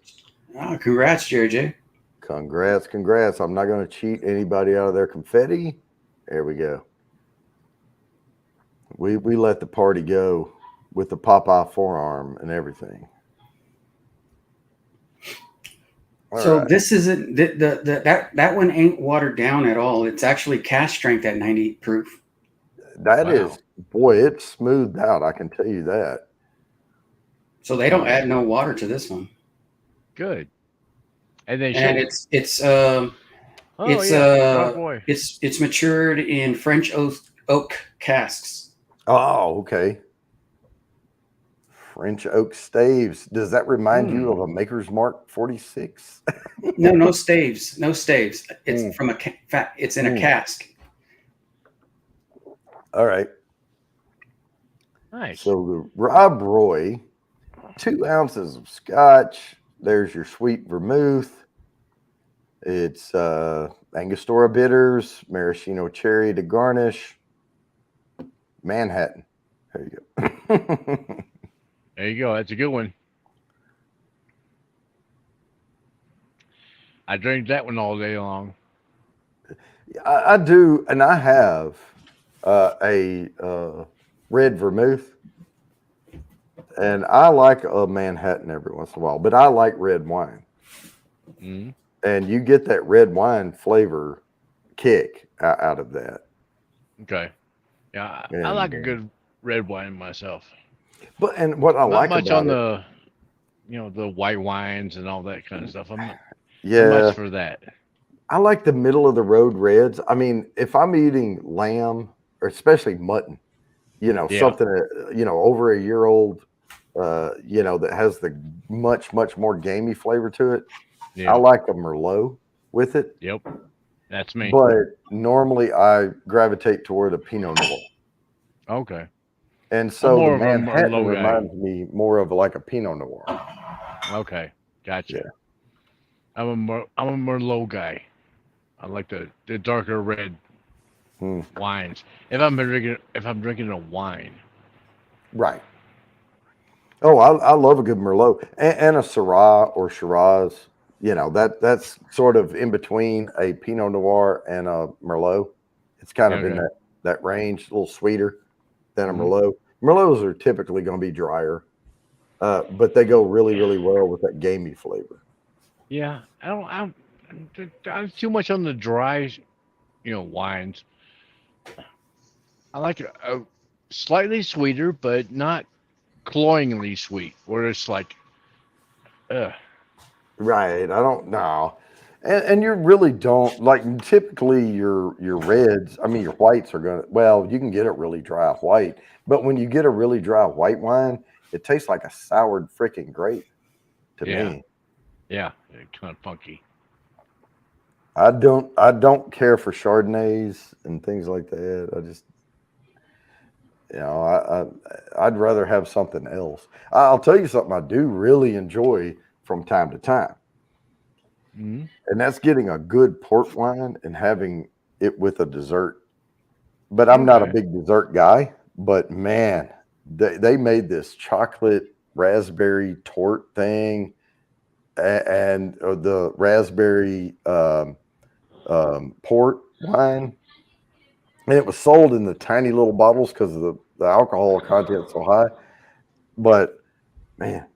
Oh, congrats, Jerry J. Congrats, congrats. I'm not going to cheat anybody out of their confetti. There we go. We let the party go with the Popeye forearm and everything. All So right. this isn't that one ain't watered down at all. It's actually cast strength at 90 proof. That Wow. is, boy, it's smoothed out. I can tell you that. So they don't add no water to this one. Good. And they And should. it's Dark boy. it's matured in French oak casks. Oh, okay. French oak staves. Does that remind you of a Maker's Mark 46? No staves. No staves. It's from it's in a cask. All right. Nice. So the Rob Roy, 2 ounces of scotch. There's your sweet vermouth. It's Angostura bitters, maraschino cherry to garnish, Manhattan. There you go. There you go. That's a good one. I drink that one all day long. I do, and I have a red vermouth, and I like a Manhattan every once in a while, but I like red wine. Mm-hmm. And you get that red wine flavor kick out of that. Okay. Yeah, I like a good red wine myself. But and what I Not like much about on it, the white wines and all that kind of stuff. I'm not yeah, much for that. I like the middle of the road reds. I mean, if I'm eating lamb or especially mutton, Yeah. something over a year old, that has the much more gamey flavor to it. Yeah. I like a Merlot with it. Yep. That's me. But normally I gravitate toward a Pinot Noir. Okay. And so more the of a Manhattan Merlot guy. reminds me more of like a Pinot Noir. Okay. Gotcha. Yeah. I'm a Merlot guy. I like the darker red wines. If I'm drinking a wine. Right. Oh, I love a good Merlot and a Syrah or Shiraz. That's sort of in between a Pinot Noir and a Merlot. It's kind of in that range, a little sweeter than a Merlot. Merlots are typically going to be drier, but they go really, really well with that gamey flavor. Yeah, I'm too much on the dry, wines. I like a slightly sweeter, but not cloyingly sweet, where it's like, Right. I don't know. And you really don't like typically your reds, I mean your whites are you can get a really dry white, but when you get a really dry white wine, it tastes like a soured freaking grape to me. Yeah, kind of funky. I don't care for Chardonnays and things like that. I just I'd rather have something else. I'll tell you something I do really enjoy from time to time. Mm-hmm. And that's getting a good port wine and having it with a dessert. But I'm not a big dessert guy. But man, they made this chocolate raspberry tort thing and the raspberry port wine. And it was sold in the tiny little bottles because of the alcohol content so high. But man,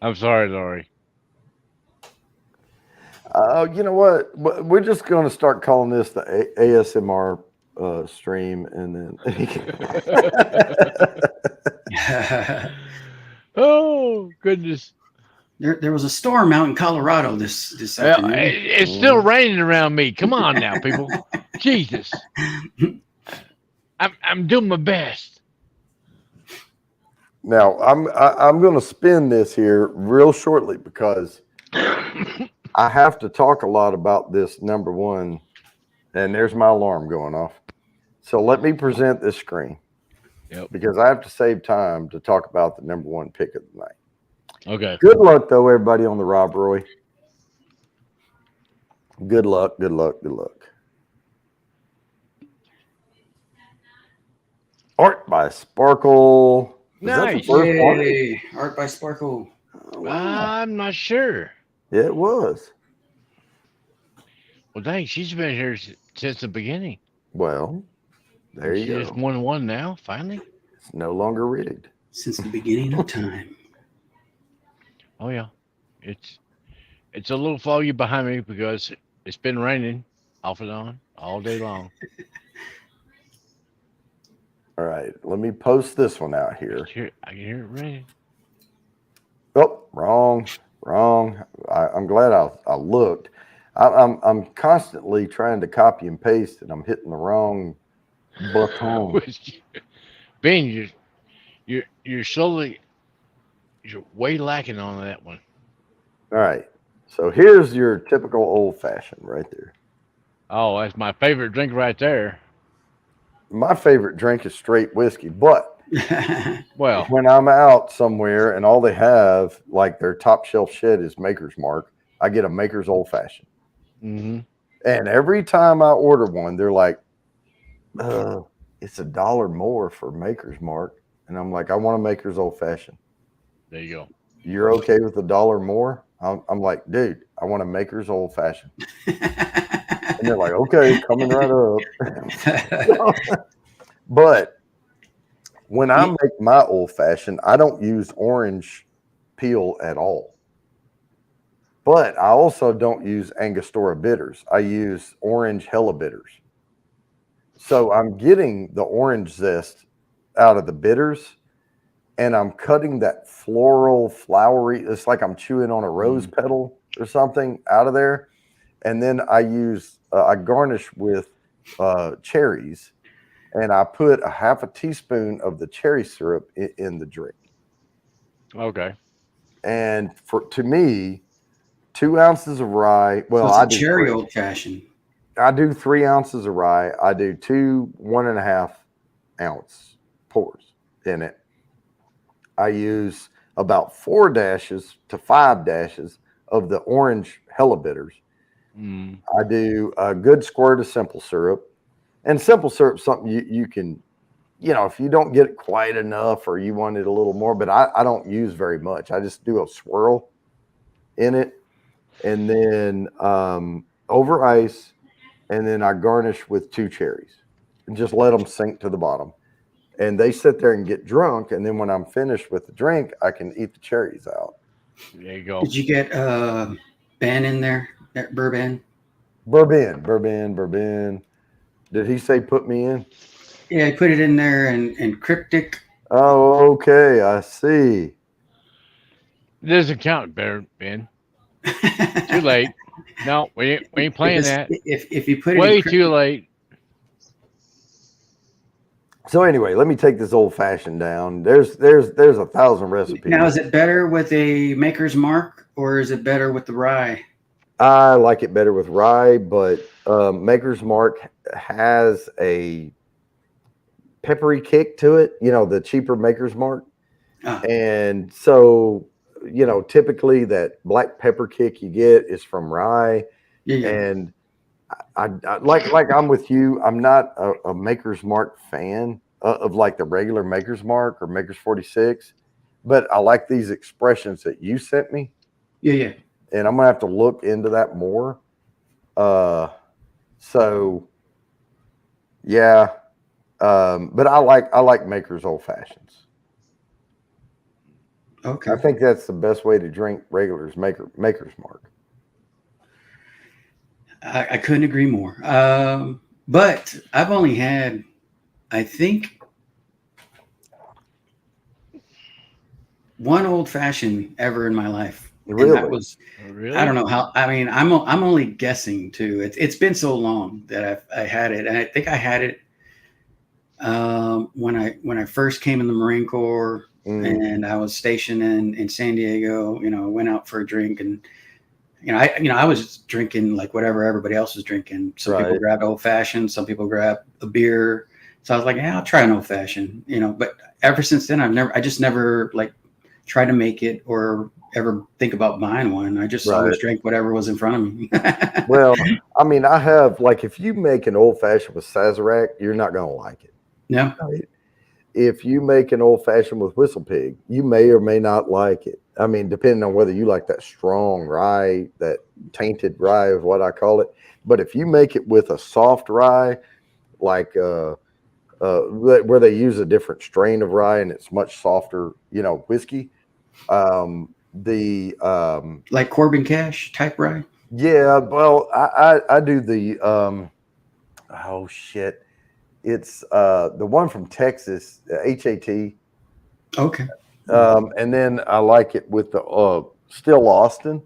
I'm sorry, Laurie. You know what? We're just going to start calling this the ASMR stream, and then. Oh goodness! There was a storm out in Colorado this afternoon. It's still raining around me. Come on now, people. Jesus, I'm doing my best. Now I'm going to spin this here real shortly because I have to talk a lot about this number one, and there's my alarm going off. So let me present this screen. Yep. Because I have to save time to talk about the number one pick of the night. Okay. Good luck, though, everybody on the Rob Roy. Good luck, good luck, good luck. Art by Sparkle. Was that the Nice. first one? Yay! Art by Sparkle. Oh, wow. I'm not sure. Yeah, it was. Well, dang, she's been here since the beginning. Well, there And you she just go. won one now, finally. It's no longer rigged. Since the beginning of time. Oh yeah, it's a little foggy behind me because it's been raining off and on all day long. All right, let me post this one out here. I can hear it raining. Oh, wrong. I'm glad I looked. I'm constantly trying to copy and paste, and I'm hitting the wrong button. Ben, you're slowly you're way lacking on that one. All right, so here's your typical old fashioned right there. Oh, that's my favorite drink right there. My favorite drink is straight whiskey, but Well, when I'm out somewhere and all they have, like their top shelf shit, is Maker's Mark, I get a Maker's Old Fashioned. mm-hmm. And every time I order one, they're like, it's $1 more for Maker's Mark. And I'm like, I want a Maker's Old Fashioned. There you go. You're okay with $1 more? I'm like, dude, I want a Maker's Old Fashioned. And they're like, okay, coming right up. But when I make my old fashioned, I don't use orange peel at all. But I also don't use Angostura bitters. I use orange Hella bitters. So I'm getting the orange zest out of the bitters, and I'm cutting that floral, flowery. It's like I'm chewing on a rose petal or something out of there. And then I garnish with cherries, and I put a half a teaspoon of the cherry syrup in the drink. Okay. And to me, 2 ounces of rye. Well, so I it's a do cherry old fashioned. I do 3 ounces of rye. I do 2 1.5 ounce pours in it. I use about 4 dashes to 5 dashes of the orange Hella bitters. I do a good squirt of simple syrup. And simple syrup is something you can, if you don't get it quite enough or you want it a little more, but I don't use very much. I just do a swirl in it, and then over ice, and then I garnish with 2 cherries and just let them sink to the bottom. And they sit there and get drunk, and then when I'm finished with the drink, I can eat the cherries out. There you go. Did you get Ben in there? Bourbon? Bourbon. Did he say put me in? Yeah, I put it in there and cryptic. Oh, okay. I see. It doesn't count, Ben. Too late. No, we ain't playing that. If you put it way in too late. So anyway, let me take this old fashioned down. There's 1,000 recipes. Now, is it better with a Maker's Mark or is it better with the rye? I like it better with rye, but Maker's Mark has a peppery kick to it, the cheaper Maker's Mark. And so, typically that black pepper kick you get is from rye. Yeah. And I like I'm with you. I'm not a Maker's Mark fan of like the regular Maker's Mark or Maker's 46, but I like these expressions that you sent me. Yeah. And I'm gonna have to look into that more. So yeah. But I like Maker's Old Fashions. Okay. I think that's the best way to drink regulars Maker's Mark. I couldn't agree more. But I've only had, I think, one old fashioned ever in my life. Really? And that was, Really? I don't know how. I mean, I'm only guessing too. It's been so long that I had it, and I think I had it when I first came in the Marine Corps, and I was stationed in San Diego. Went out for a drink, and I was drinking like whatever everybody else was drinking. Some people grabbed old fashioned, some people grabbed a beer. So I was like, yeah, I'll try an old fashioned. But ever since then, I just never like try to make it or ever think about buying one. I just always drank whatever was in front of me. Well, I mean, I have, like, if you make an old fashioned with Sazerac, you're not going to like it. No. Right? If you make an old fashioned with Whistle Pig, you may or may not like it. I mean, depending on whether you like that strong rye, that tainted rye is what I call it. But if you make it with a soft rye, like where they use a different strain of rye and it's much softer, whiskey. Like Corbin Cash type rye. Yeah, well, I do the oh shit, it's the one from Texas, HAT. Okay. And then I like it with the Still Austin,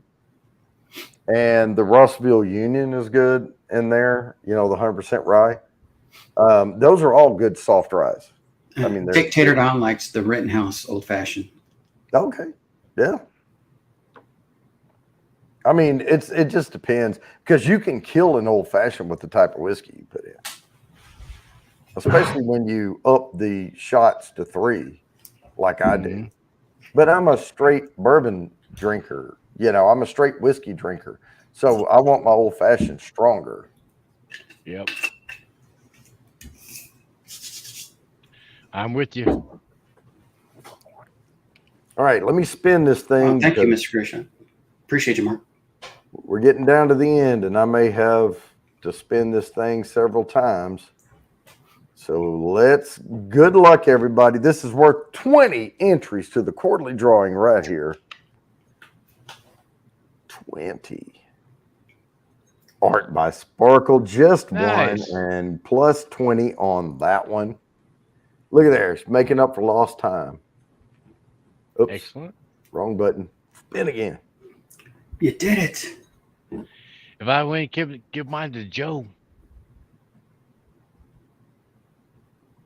and the Russville Union is good in there. The 100% rye. Those are all good soft ryes. I mean, Tater Don likes the Rittenhouse Old Fashioned. Okay, yeah. I mean, it just depends, because you can kill an old fashioned with the type of whiskey you put in, especially when you up the shots to 3, like I do. But I'm a straight bourbon drinker. I'm a straight whiskey drinker, so I want my old fashioned stronger. Yep. I'm with you. All right, let me spin this thing. Thank you, Mr. Christian. Appreciate you, Mark. We're getting down to the end, and I may have to spin this thing several times. So good luck, everybody. This is worth 20 entries to the quarterly drawing right here. 20. Art by Sparkle, just nice. one, and plus 20 on that one. Look at there. It's making up for lost time. Oops. Excellent. Wrong button. Spin again. You did it. If I win, give mine to Joe.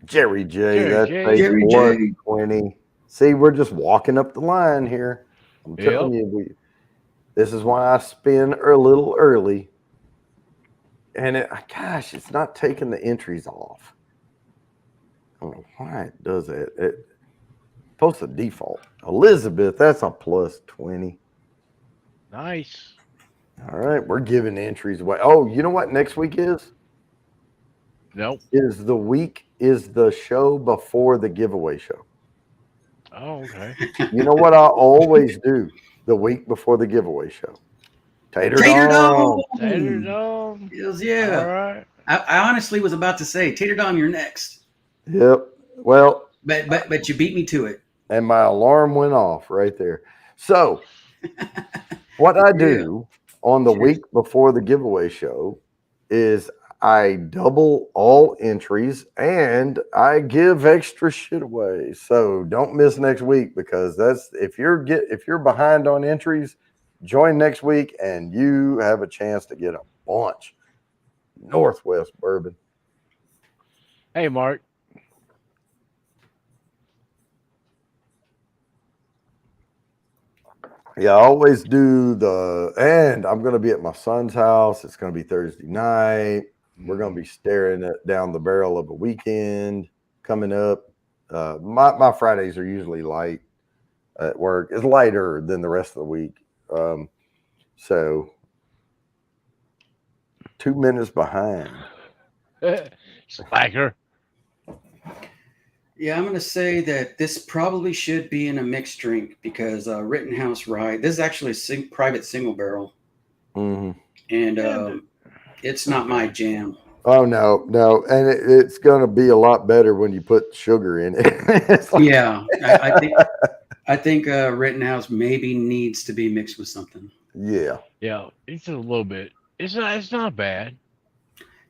Jerry J. That's Jerry J. 20. See, we're just walking up the line here. I'm telling you, this is why I spin a little early. And it's not taking the entries off. I don't know why it does that. It's supposed to default. Elizabeth, that's a plus 20. Nice. All right, we're giving entries away. Oh, you know what next week is? Nope. Is the show before the giveaway show. Oh, okay. You know what I always do the week before the giveaway show? Tater Dome. Tater Dome. Yes, yeah. All right. I honestly was about to say, Tater Dome, you're next. Yep. Well, but you beat me to it. And my alarm went off right there. So what I do on the week before the giveaway show is I double all entries and I give extra shit away. So don't miss next week, because if you're behind on entries, join next week and you have a chance to get a bunch. Northwest bourbon. Hey, Mark. Yeah, I always do and I'm going to be at my son's house. It's going to be Thursday night. We're going to be staring down the barrel of a weekend coming up. My Fridays are usually light at work. It's lighter than the rest of the week. So 2 minutes behind. Slacker. Yeah, I'm going to say that this probably should be in a mixed drink, because Rittenhouse Rye, this is actually a private single barrel. Mm-hmm. And it's not my jam. Oh, no. And it's going to be a lot better when you put sugar in it. Yeah, I think Rittenhouse maybe needs to be mixed with something. Yeah. Yeah, it's a little bit. It's not bad.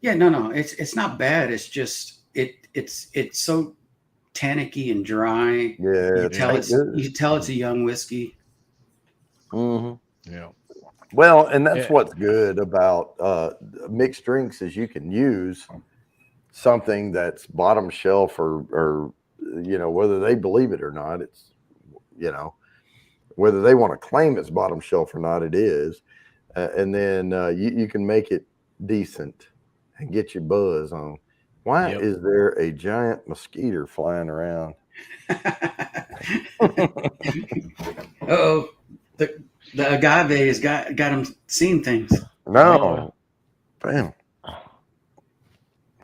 Yeah, no, it's not bad. It's just it's so tannicky and dry. Yeah, you can tell it's a young whiskey. Mm-hmm. Yeah. Well, and that's what's good about mixed drinks, is you can use something that's bottom shelf or whether they believe it or not, it's whether they want to claim it's bottom shelf or not, it is, and then you can make it decent and get your buzz on. Why is there a giant mosquito flying around? Uh-oh. The agave has got him seeing things. No. Damn.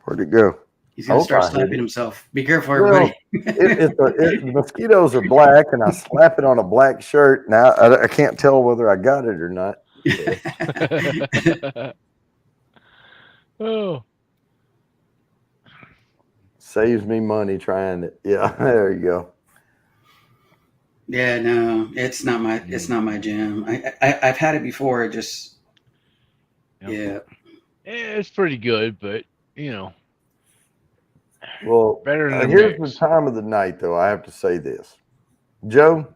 Where'd it go? He's going to start I hit slapping it. himself. Be careful, Well, everybody. the mosquitoes are black, and I slap it on a black shirt. Now I can't tell whether I got it or not. So. Oh. Saves me money trying it. Yeah, there you go. Yeah, no, it's not my jam. I've had it before. It just, yeah. It's pretty good, but you know. Well, better than a here's mix. the time of the night, though. I have to say this. Joe,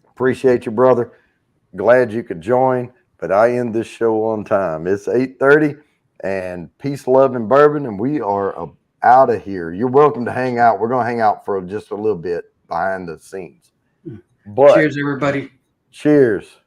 appreciate you, brother. Glad you could join, but I end this show on time. It's 8:30, and peace, love, and bourbon, and we are out of here. You're welcome to hang out. We're going to hang out for just a little bit behind the scenes. But Cheers, everybody. Cheers.